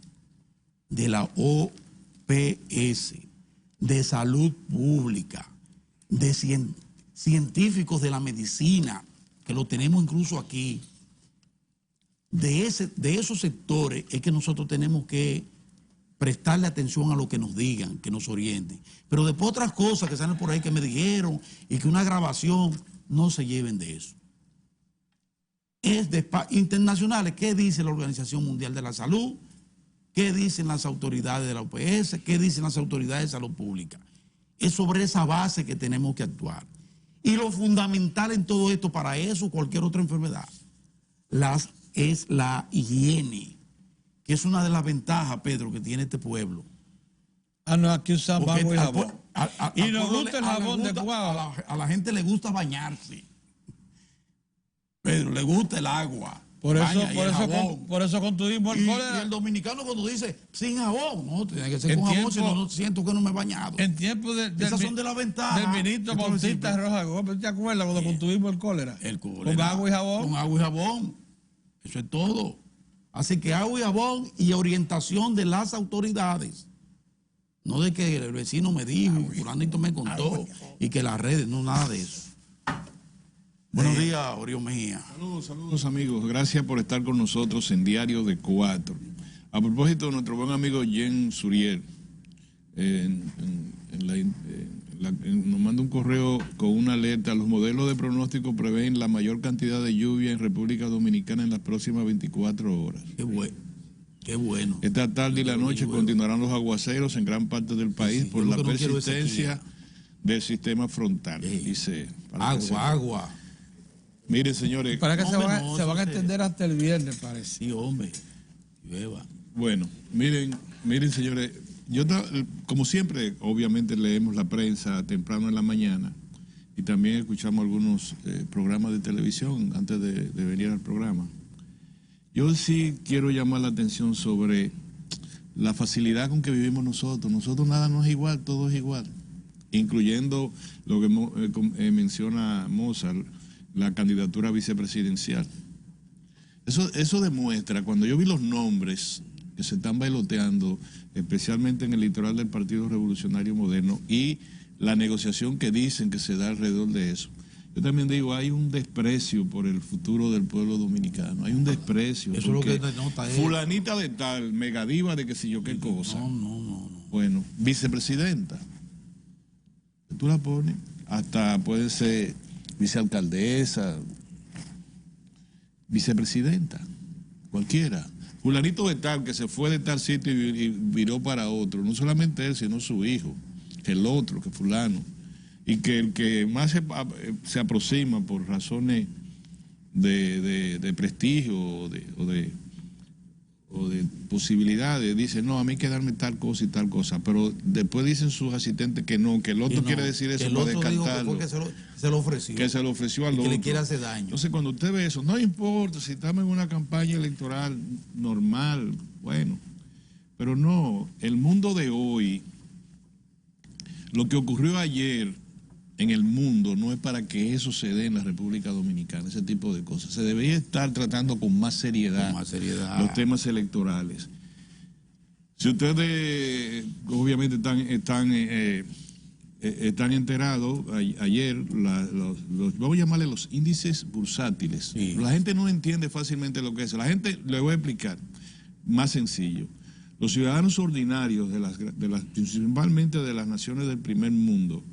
de la OPS, de salud pública, de científicos de la medicina, que lo tenemos incluso aquí. De esos sectores es que nosotros tenemos que prestarle atención a lo que nos digan, que nos orienten. Pero después otras cosas que salen por ahí que me dijeron y que una grabación, no se lleven de eso. Es de internacionales. ¿Qué dice la Organización Mundial de la Salud? ¿Qué dicen las autoridades de la OPS? ¿Qué dicen las autoridades de salud pública? Es sobre esa base que tenemos que actuar. Y lo fundamental en todo esto, para eso, cualquier otra enfermedad, es la higiene, que es una de las ventajas, Pedro, que tiene este pueblo. Ah, no, aquí usamos agua y jabón. Y nos gusta el jabón de Cuava. A la gente le gusta bañarse. Pedro, le gusta el agua. Por eso construimos el cólera. Y el dominicano cuando dice sin jabón, no, tiene que ser con jabón, si no siento que no me he bañado. En tiempo esas son de las ventajas. Del ministro Bautista Rojas Gómez, ¿te acuerdas cuando construimos el cólera? El cólera. Con agua y jabón. Con agua y jabón. Eso es todo. Así que agua y jabón y orientación de las autoridades. No de que el vecino me dijo, fulanito me contó, y que las redes, no, nada de eso. Buenos días, Orión Mejía. Saludos amigos, gracias por estar con nosotros en Diario de 4. A propósito, nuestro buen amigo Jen Suriel nos manda un correo con una alerta. Los modelos de pronóstico prevén la mayor cantidad de lluvia en República Dominicana en las próximas 24 horas. Qué bueno. Esta tarde y la noche continuarán los aguaceros en gran parte del país por la persistencia del sistema frontal. Dice, agua. Miren, señores. Para que se van a extender hasta el viernes, parece. Sí, hombre. Llueva. Bueno, miren, señores. Como siempre, obviamente leemos la prensa temprano en la mañana y también escuchamos algunos programas de televisión antes de venir al programa. Yo sí quiero llamar la atención sobre la facilidad con que vivimos nosotros. Nosotros nada no es igual, todo es igual. Incluyendo lo que menciona Mozart, la candidatura vicepresidencial. Eso demuestra, cuando yo vi los nombres que se están bailoteando, especialmente en el litoral del Partido Revolucionario Moderno, y la negociación que dicen que se da alrededor de eso, yo también digo, hay un desprecio por el futuro del pueblo dominicano, hay un desprecio. Eso es lo que denota fulanita de tal, megadiva de que si yo qué cosa. No. Bueno, vicepresidenta. Tú la pones, hasta puede ser vicealcaldesa, vicepresidenta, cualquiera. Fulanito de tal que se fue de tal sitio y viró para otro, no solamente él, sino su hijo, el otro, que fulano. Y que el que más se aproxima por razones de prestigio o de posibilidades, dice, no, a mí hay que darme tal cosa y tal cosa, pero después dicen sus asistentes que no, que el otro quiere decir eso para descartarlo. Que se lo ofreció. Que se lo ofreció al otro. Que le quiere hacer daño. Entonces, cuando usted ve eso, no importa si estamos en una campaña electoral normal, bueno, pero no, el mundo de hoy, lo que ocurrió ayer en el mundo no es para que eso se dé en la República Dominicana, ese tipo de cosas. Se debería estar tratando con más seriedad, los temas electorales. Si ustedes obviamente están enterados, ayer vamos a llamarle los índices bursátiles. Sí. La gente no entiende fácilmente lo que es. La gente, le voy a explicar, más sencillo. Los ciudadanos ordinarios, principalmente de las naciones del primer mundo,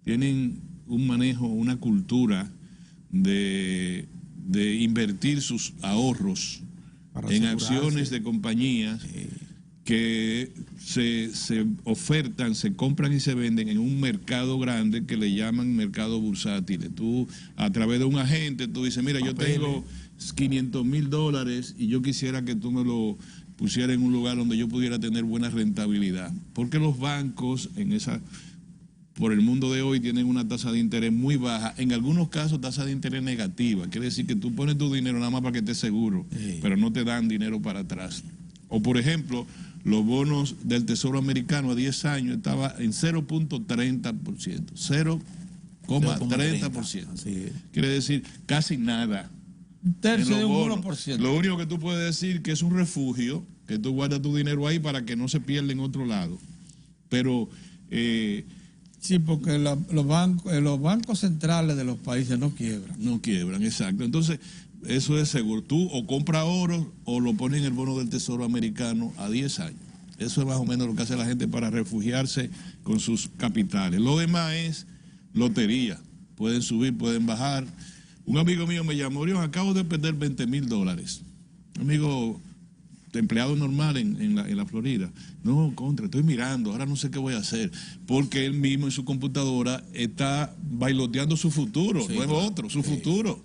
tienen un manejo, una cultura de invertir sus ahorros Para en asegurarse. acciones de compañías que se ofertan, se compran y se venden en un mercado grande que le llaman mercado bursátil. Tú, a través de un agente, tú dices, mira, yo tengo $500,000 y yo quisiera que tú me lo pusieras en un lugar donde yo pudiera tener buena rentabilidad. Porque los bancos por el mundo de hoy tienen una tasa de interés muy baja, en algunos casos tasa de interés negativa, quiere decir que tú pones tu dinero nada más para que estés seguro, pero no te dan dinero para atrás. O por ejemplo, los bonos del Tesoro Americano a 10 años estaba en 0.30%, 0,30%. Quiere decir casi nada. Un tercio de un bonos. 1%. Lo único que tú puedes decir que es un refugio, que tú guardas tu dinero ahí para que no se pierda en otro lado. Pero sí, porque los bancos centrales de los países no quiebran. no quiebran, exacto. Entonces, eso es seguro. Tú o compras oro o lo pones en el bono del Tesoro Americano a 10 años. Eso es más o menos lo que hace la gente para refugiarse con sus capitales. Lo demás es lotería. Pueden subir, pueden bajar. Un amigo mío me llamó, Orión, acabo de perder $20,000. Un amigo empleado normal en la Florida. No, estoy mirando, ahora no sé qué voy a hacer. Porque él mismo en su computadora está bailoteando su futuro, no es otro, su futuro.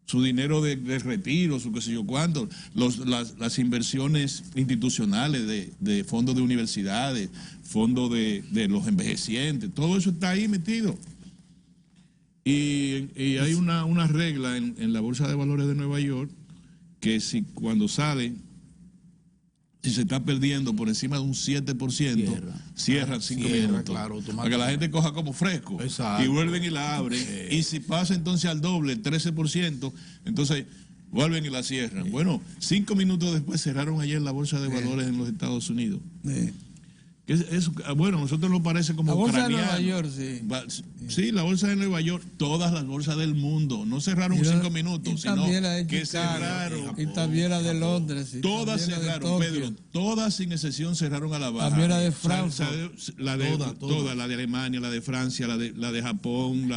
Su dinero de retiro, su qué sé yo cuánto, las inversiones institucionales de fondos de universidades, fondos de los envejecientes, todo eso está ahí metido. Y hay una regla en la Bolsa de Valores de Nueva York que cuando sale, si se está perdiendo por encima de un 7%, cierran 5 minutos. Claro, para que la gente coja como fresco. Exacto. Y vuelven y la abren. Y si pasa entonces al doble, 13%, entonces vuelven y la cierran. Bueno, 5 minutos después cerraron ayer la Bolsa de Valores en los Estados Unidos. Bueno, a nosotros nos parece como la bolsa ucraniano. de Nueva York, sí. Sí, la bolsa de Nueva York, todas las bolsas del mundo. No cerraron 5 minutos, sino que cerraron. Y también la de Londres. Todas cerraron, Pedro. Todas sin excepción cerraron a la baja. También la de Francia. La de Alemania, la de Francia, la de Japón,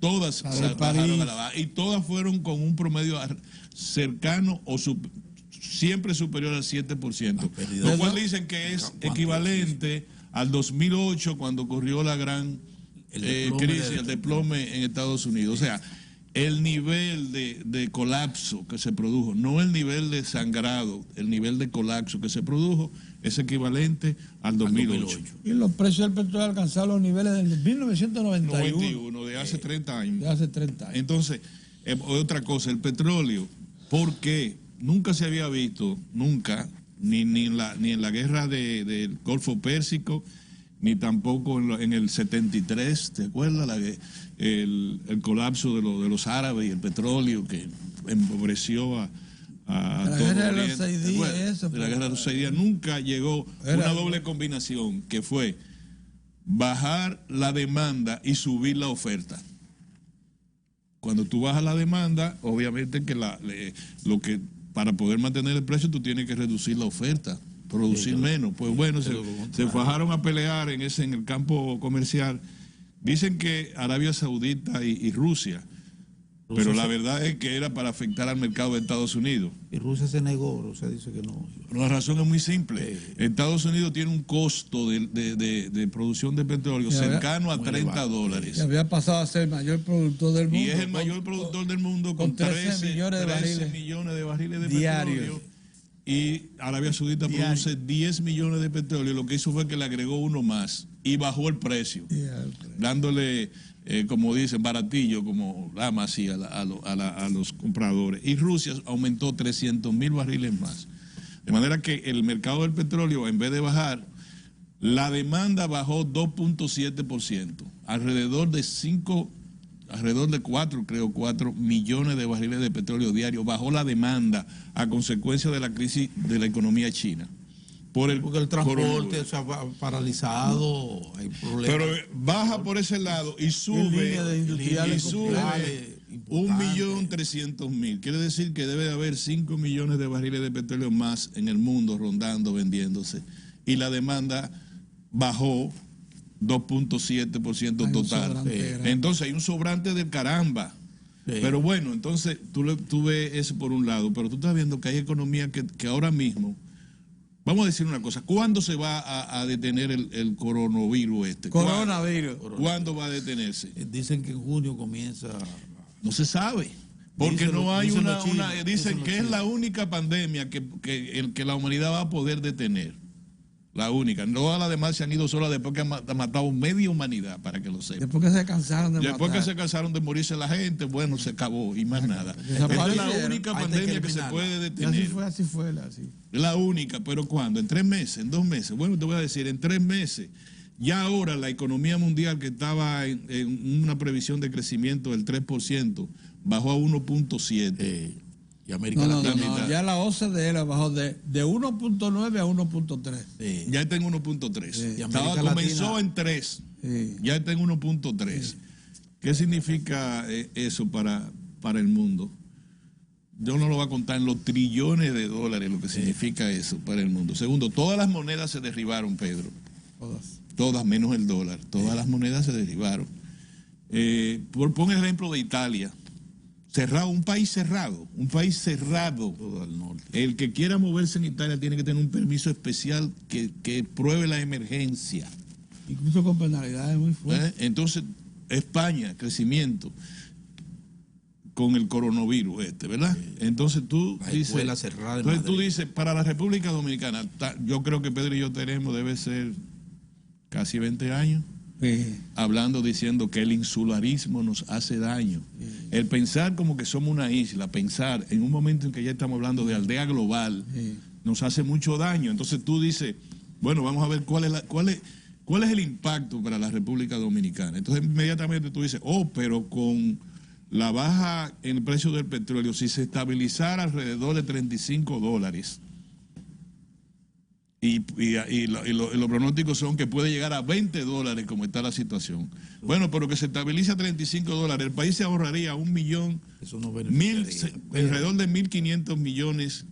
todas bajaron a la baja. Y todas fueron con un promedio cercano o siempre superior al 7%. Lo cual dicen que es equivalente al 2008 cuando ocurrió la gran crisis, el desplome en Estados Unidos. O sea, el nivel de colapso que se produjo, no el nivel de sangrado, el nivel de colapso que se produjo es equivalente al 2008. Y los precios del petróleo alcanzaron los niveles del 1991. De hace 30 años. De hace 30 años. Entonces, otra cosa, el petróleo, ¿por qué? Nunca se había visto, nunca, ni en la guerra del Golfo Pérsico, ni tampoco en el 73, ¿te acuerdas? El colapso de los árabes y el petróleo que empobreció a la todo guerra de Oriente. los 6 días, eso. De la guerra de los 6 días nunca llegó una doble combinación, que fue bajar la demanda y subir la oferta. Cuando tú bajas la demanda, obviamente que para poder mantener el precio tú tienes que reducir la oferta, producir menos. Pues bueno, se fajaron a pelear en el campo comercial. Dicen que Arabia Saudita y Rusia, pero la verdad es que era para afectar al mercado de Estados Unidos. Y Rusia se negó, Rusia dice que no. La razón es muy simple. Estados Unidos tiene un costo de producción de petróleo cercano a $30. Y había pasado a ser el mayor productor del mundo. Y es el mayor productor del mundo con 13 millones de barriles de petróleo. Y Arabia Saudita produce 10 millones de petróleo. Lo que hizo fue que le agregó uno más y bajó el precio, dándole, como dicen, baratillo, como dama así a los compradores. Y Rusia aumentó 300,000 barriles más. De manera que el mercado del petróleo, en vez de bajar, la demanda bajó 2.7%, alrededor de 4 millones de barriles de petróleo diario bajó la demanda a consecuencia de la crisis de la economía china. Porque el transporte se ha paralizado, hay problemas. Pero baja por ese lado y sube 1.300.000. Quiere decir que debe de haber 5 millones de barriles de petróleo más en el mundo rondando, vendiéndose. Y la demanda bajó 2.7% total. Entonces hay un sobrante del caramba. Sí. Pero bueno, entonces tú ves eso por un lado, pero tú estás viendo que hay economía que ahora mismo, vamos a decir una cosa, ¿cuándo se va a detener el coronavirus este? Coronavirus. ¿Cuándo va a detenerse? Dicen que en junio comienza. No se sabe. Porque Dicen no hay dicen una, los chinos, dicen dicen que los es la chinos. única pandemia que la humanidad va a poder detener. La única. No a las demás se han ido solas después que han matado media humanidad, para que lo sepan. Después que se cansaron de Después que matar. se cansaron de morirse la gente, bueno, se acabó y más nada. Esta es la Desaparecieron. única Hay que pandemia que se eliminarla. puede Y detener. así fue, así. La única, pero ¿cuándo? ¿En 3 meses? ¿En 2 meses? Bueno, te voy a decir, en 3 meses. Ya ahora la economía mundial que estaba en una previsión de crecimiento del 3%, bajó a 1.7. Y América No, Latina. mitad. ya la OCDE la bajó de 1.9 a 1.3. Sí. Ya está en 1.3. Y América Comenzó Latina- en 3. Sí. Ya está en 1.3. ¿Qué significa eso para el mundo? Yo no lo voy a contar en los trillones de dólares lo que significa eso para el mundo. Segundo, todas las monedas se derribaron, Pedro. Todas. Todas menos el dólar. Todas las monedas se derribaron. Pon el ejemplo de Italia. Cerrado, un país cerrado. Todo al norte. El que quiera moverse en Italia tiene que tener un permiso especial que pruebe la emergencia. Incluso con penalidades muy fuertes. Entonces, España, crecimiento con el coronavirus ¿verdad? Entonces tú La dices, escuela cerrada en entonces tú Madrid. dices, para la República Dominicana, yo creo que Pedro y yo tenemos, debe ser casi 20 años, Sí. hablando, diciendo que el insularismo nos hace daño. El pensar como que somos una isla, pensar en un momento en que ya estamos hablando de aldea global, Sí. nos hace mucho daño. Entonces tú dices, bueno, vamos a ver cuál es el impacto para la República Dominicana. Entonces inmediatamente tú dices, pero con la baja en el precio del petróleo, si se estabilizara alrededor de $35, y los pronósticos son que puede llegar a $20 como está la situación. Bueno, pero que se estabilice a $35, el país se ahorraría Eso no beneficiaría. alrededor de 1.500 millones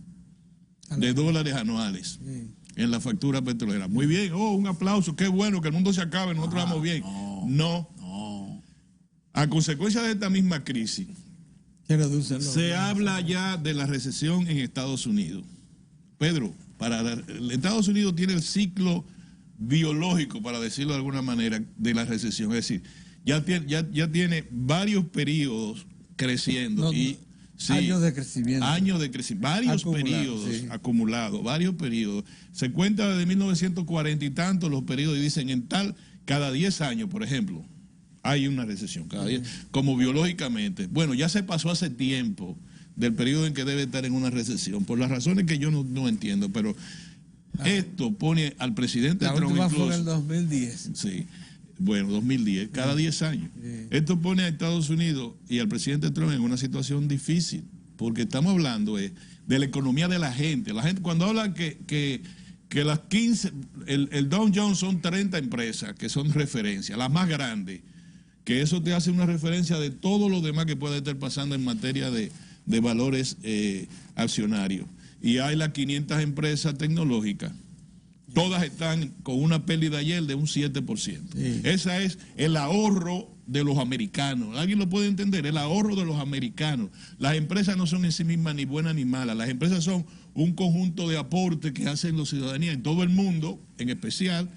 de dólares anuales Sí. en la factura petrolera. Muy bien, un aplauso, qué bueno que el mundo se acabe, nosotros vamos bien. No. A consecuencia de esta misma crisis, Se reducen los- se habla ya de la recesión en Estados Unidos. Pedro, Estados Unidos tiene el ciclo biológico, para decirlo de alguna manera, de la recesión. Es decir, ya tiene varios periodos creciendo. Años de crecimiento. Varios Acumulado, periodos sí. acumulados, varios periodos. Se cuenta desde 1940 y tantos los periodos y dicen cada 10 años, por ejemplo, hay una recesión, cada 10, como biológicamente. Bueno, ya se pasó hace tiempo del periodo en que debe estar en una recesión, por las razones que yo no entiendo, pero esto pone al presidente La Trump última fue en incluso. el 2010. Sí, bueno, 2010, cada 10 años. Sí. Esto pone a Estados Unidos y al presidente Trump en una situación difícil, porque estamos hablando de la economía de la gente. La gente cuando habla que las 15, el Dow Jones son 30 empresas que son referencias, las más grandes, que eso te hace una referencia de todo lo demás que puede estar pasando en materia de valores accionarios. Y hay las 500 empresas tecnológicas. Todas están con una pérdida ayer de un 7%. Sí. Ese es el ahorro de los americanos. ¿Alguien lo puede entender? El ahorro de los americanos. Las empresas no son en sí mismas ni buenas ni malas. Las empresas son un conjunto de aportes que hacen la ciudadanía en todo el mundo, en especial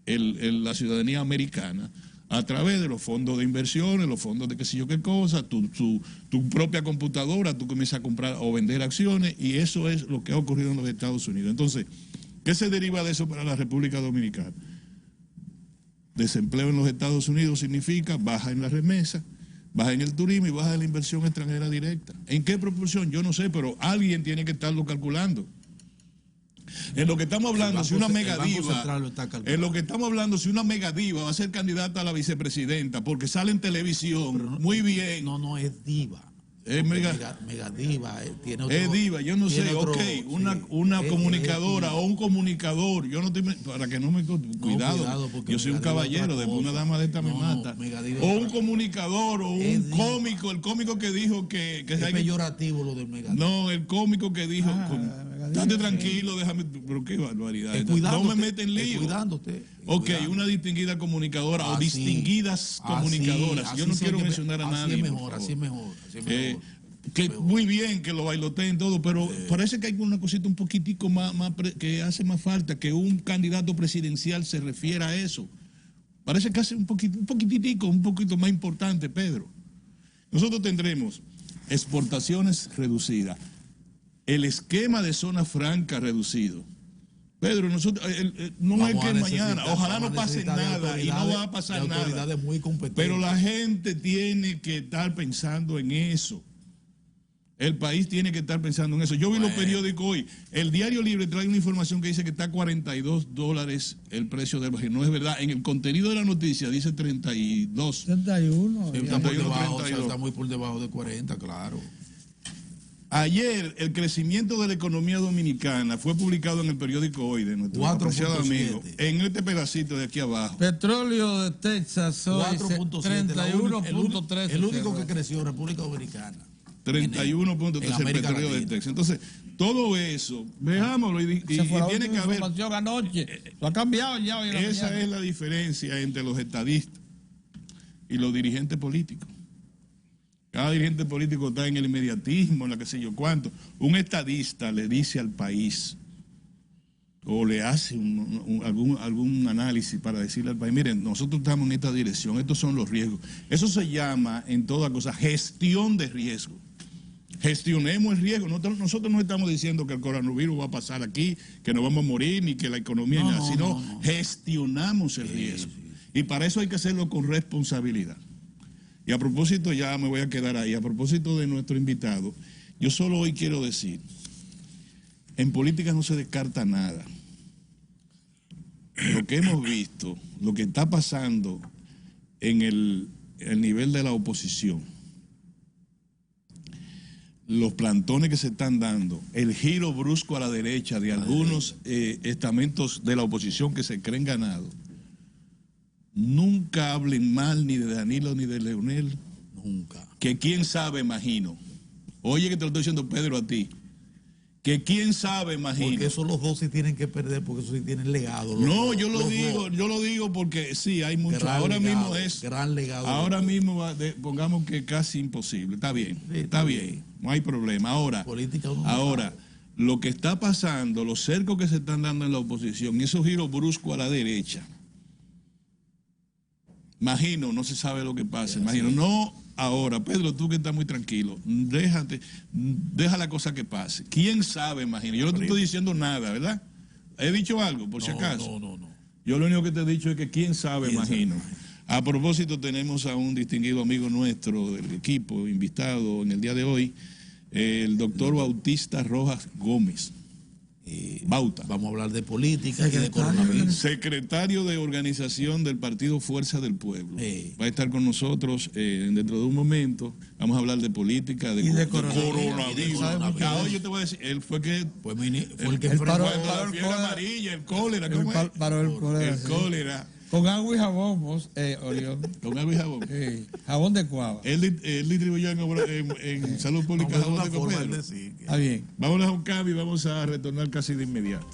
la ciudadanía americana, a través de los fondos de inversiones, los fondos de qué sé yo qué cosa, tu propia computadora, tú comienzas a comprar o vender acciones, y eso es lo que ha ocurrido en los Estados Unidos. Entonces, ¿qué se deriva de eso para la República Dominicana? Desempleo en los Estados Unidos significa baja en la remesa, baja en el turismo y baja en la inversión extranjera directa. ¿En qué proporción? Yo no sé, pero alguien tiene que estarlo calculando. En lo que estamos hablando, si una megadiva, en lo que estamos hablando, si una megadiva va a ser candidata a la vicepresidenta porque sale en televisión, muy bien. No es diva. Es Megadiva, tiene otro, es diva, yo no sé, otro, ok, una comunicadora o un comunicador, yo no estoy, para que no me... Cuidado, yo soy un caballero, de una dama de esta me mata. O un comunicador, o un cómico, el cómico que dijo que es peyorativo lo del Megadiva. No, el cómico que dijo, estate tranquilo, déjame, pero qué barbaridad. No me meten en lío. Ok, una distinguida comunicadora o distinguidas comunicadoras. Yo no quiero mencionar a nadie. Así es mejor. Que muy bien que lo bailoteen todo, pero parece que hay una cosita un poquitico más que hace más falta, que un candidato presidencial se refiera a eso. Parece que hace un poquito más importante, Pedro. Nosotros tendremos exportaciones reducidas, el esquema de zona franca reducido. Pedro, nosotros no es que mañana, ojalá no pase nada y no va a pasar nada. Pero la gente tiene que estar pensando en eso. El país tiene que estar pensando en eso. Yo vi los periódicos hoy. El Diario Libre trae una información que dice que está a $42 el precio del barril. No es verdad. En el contenido de la noticia dice 32. 31. Está muy por debajo de 40, claro. Ayer el crecimiento de la economía dominicana fue publicado en el periódico Hoy de nuestro apreciado amigo, en este pedacito de aquí abajo. Petróleo de Texas hoy 31.13. El único que creció en República Dominicana. 31.3 el petróleo de Texas. Entonces, todo eso, veámoslo y tiene que haber... Anoche. Lo ha cambiado ya hoy. Esa es la diferencia entre los estadistas y los dirigentes políticos. Cada dirigente político está en el inmediatismo, en la que sé yo cuánto. Un estadista le dice al país o le hace algún análisis para decirle al país, miren, nosotros estamos en esta dirección, estos son los riesgos. Eso se llama, en toda cosa, gestión de riesgo. Gestionemos el riesgo. Nosotros no estamos diciendo que el coronavirus va a pasar aquí, que nos vamos a morir, ni que la economía, sino gestionamos el riesgo. Y para eso hay que hacerlo con responsabilidad. Y a propósito, ya me voy a quedar ahí, a propósito de nuestro invitado, yo solo hoy quiero decir, en política no se descarta nada. Lo que hemos visto, lo que está pasando en el nivel de la oposición, los plantones que se están dando, el giro brusco a la derecha de algunos estamentos de la oposición que se creen ganados, nunca hablen mal ni de Danilo ni de Leonel. Nunca. Que quién sabe, imagino. Oye, que te lo estoy diciendo, Pedro, a ti. Que quién sabe, imagino. Porque esos los dos sí tienen que perder, porque esos sí tienen legado. No, yo lo digo porque sí, hay mucho. Ahora mismo es gran legado. Ahora mismo pongamos que casi imposible. Está bien, sí, está bien. No hay problema. Ahora, lo que está pasando, los cercos que se están dando en la oposición, esos giros bruscos a la derecha, imagino, no se sabe lo que pasa, imagino, no ahora, Pedro, tú que estás muy tranquilo, deja la cosa que pase. ¿Quién sabe, imagino? Yo no te estoy diciendo nada, ¿verdad? ¿He dicho algo, por si acaso? No. Yo lo único que te he dicho es que quién sabe, imagino. A propósito, tenemos a un distinguido amigo nuestro del equipo, invitado en el día de hoy, el doctor Bautista Rojas Gómez. Bauta. Vamos a hablar de política y de coronavirus. Secretario de organización del Partido Fuerza del Pueblo. Va a estar con nosotros dentro de un momento. Vamos a hablar de política, de coronavirus. Ahora yo te voy a decir, él fue que fue el que paró la fiebre amarilla, el cólera. Paró el cólera. El cólera. Con agua y jabón, Orión. Con agua y jabón. Sí, jabón de Cuava. Él distribuyó en salud pública jabón de Copero. Está bien. Vámonos a un cambio y vamos a retornar casi de inmediato.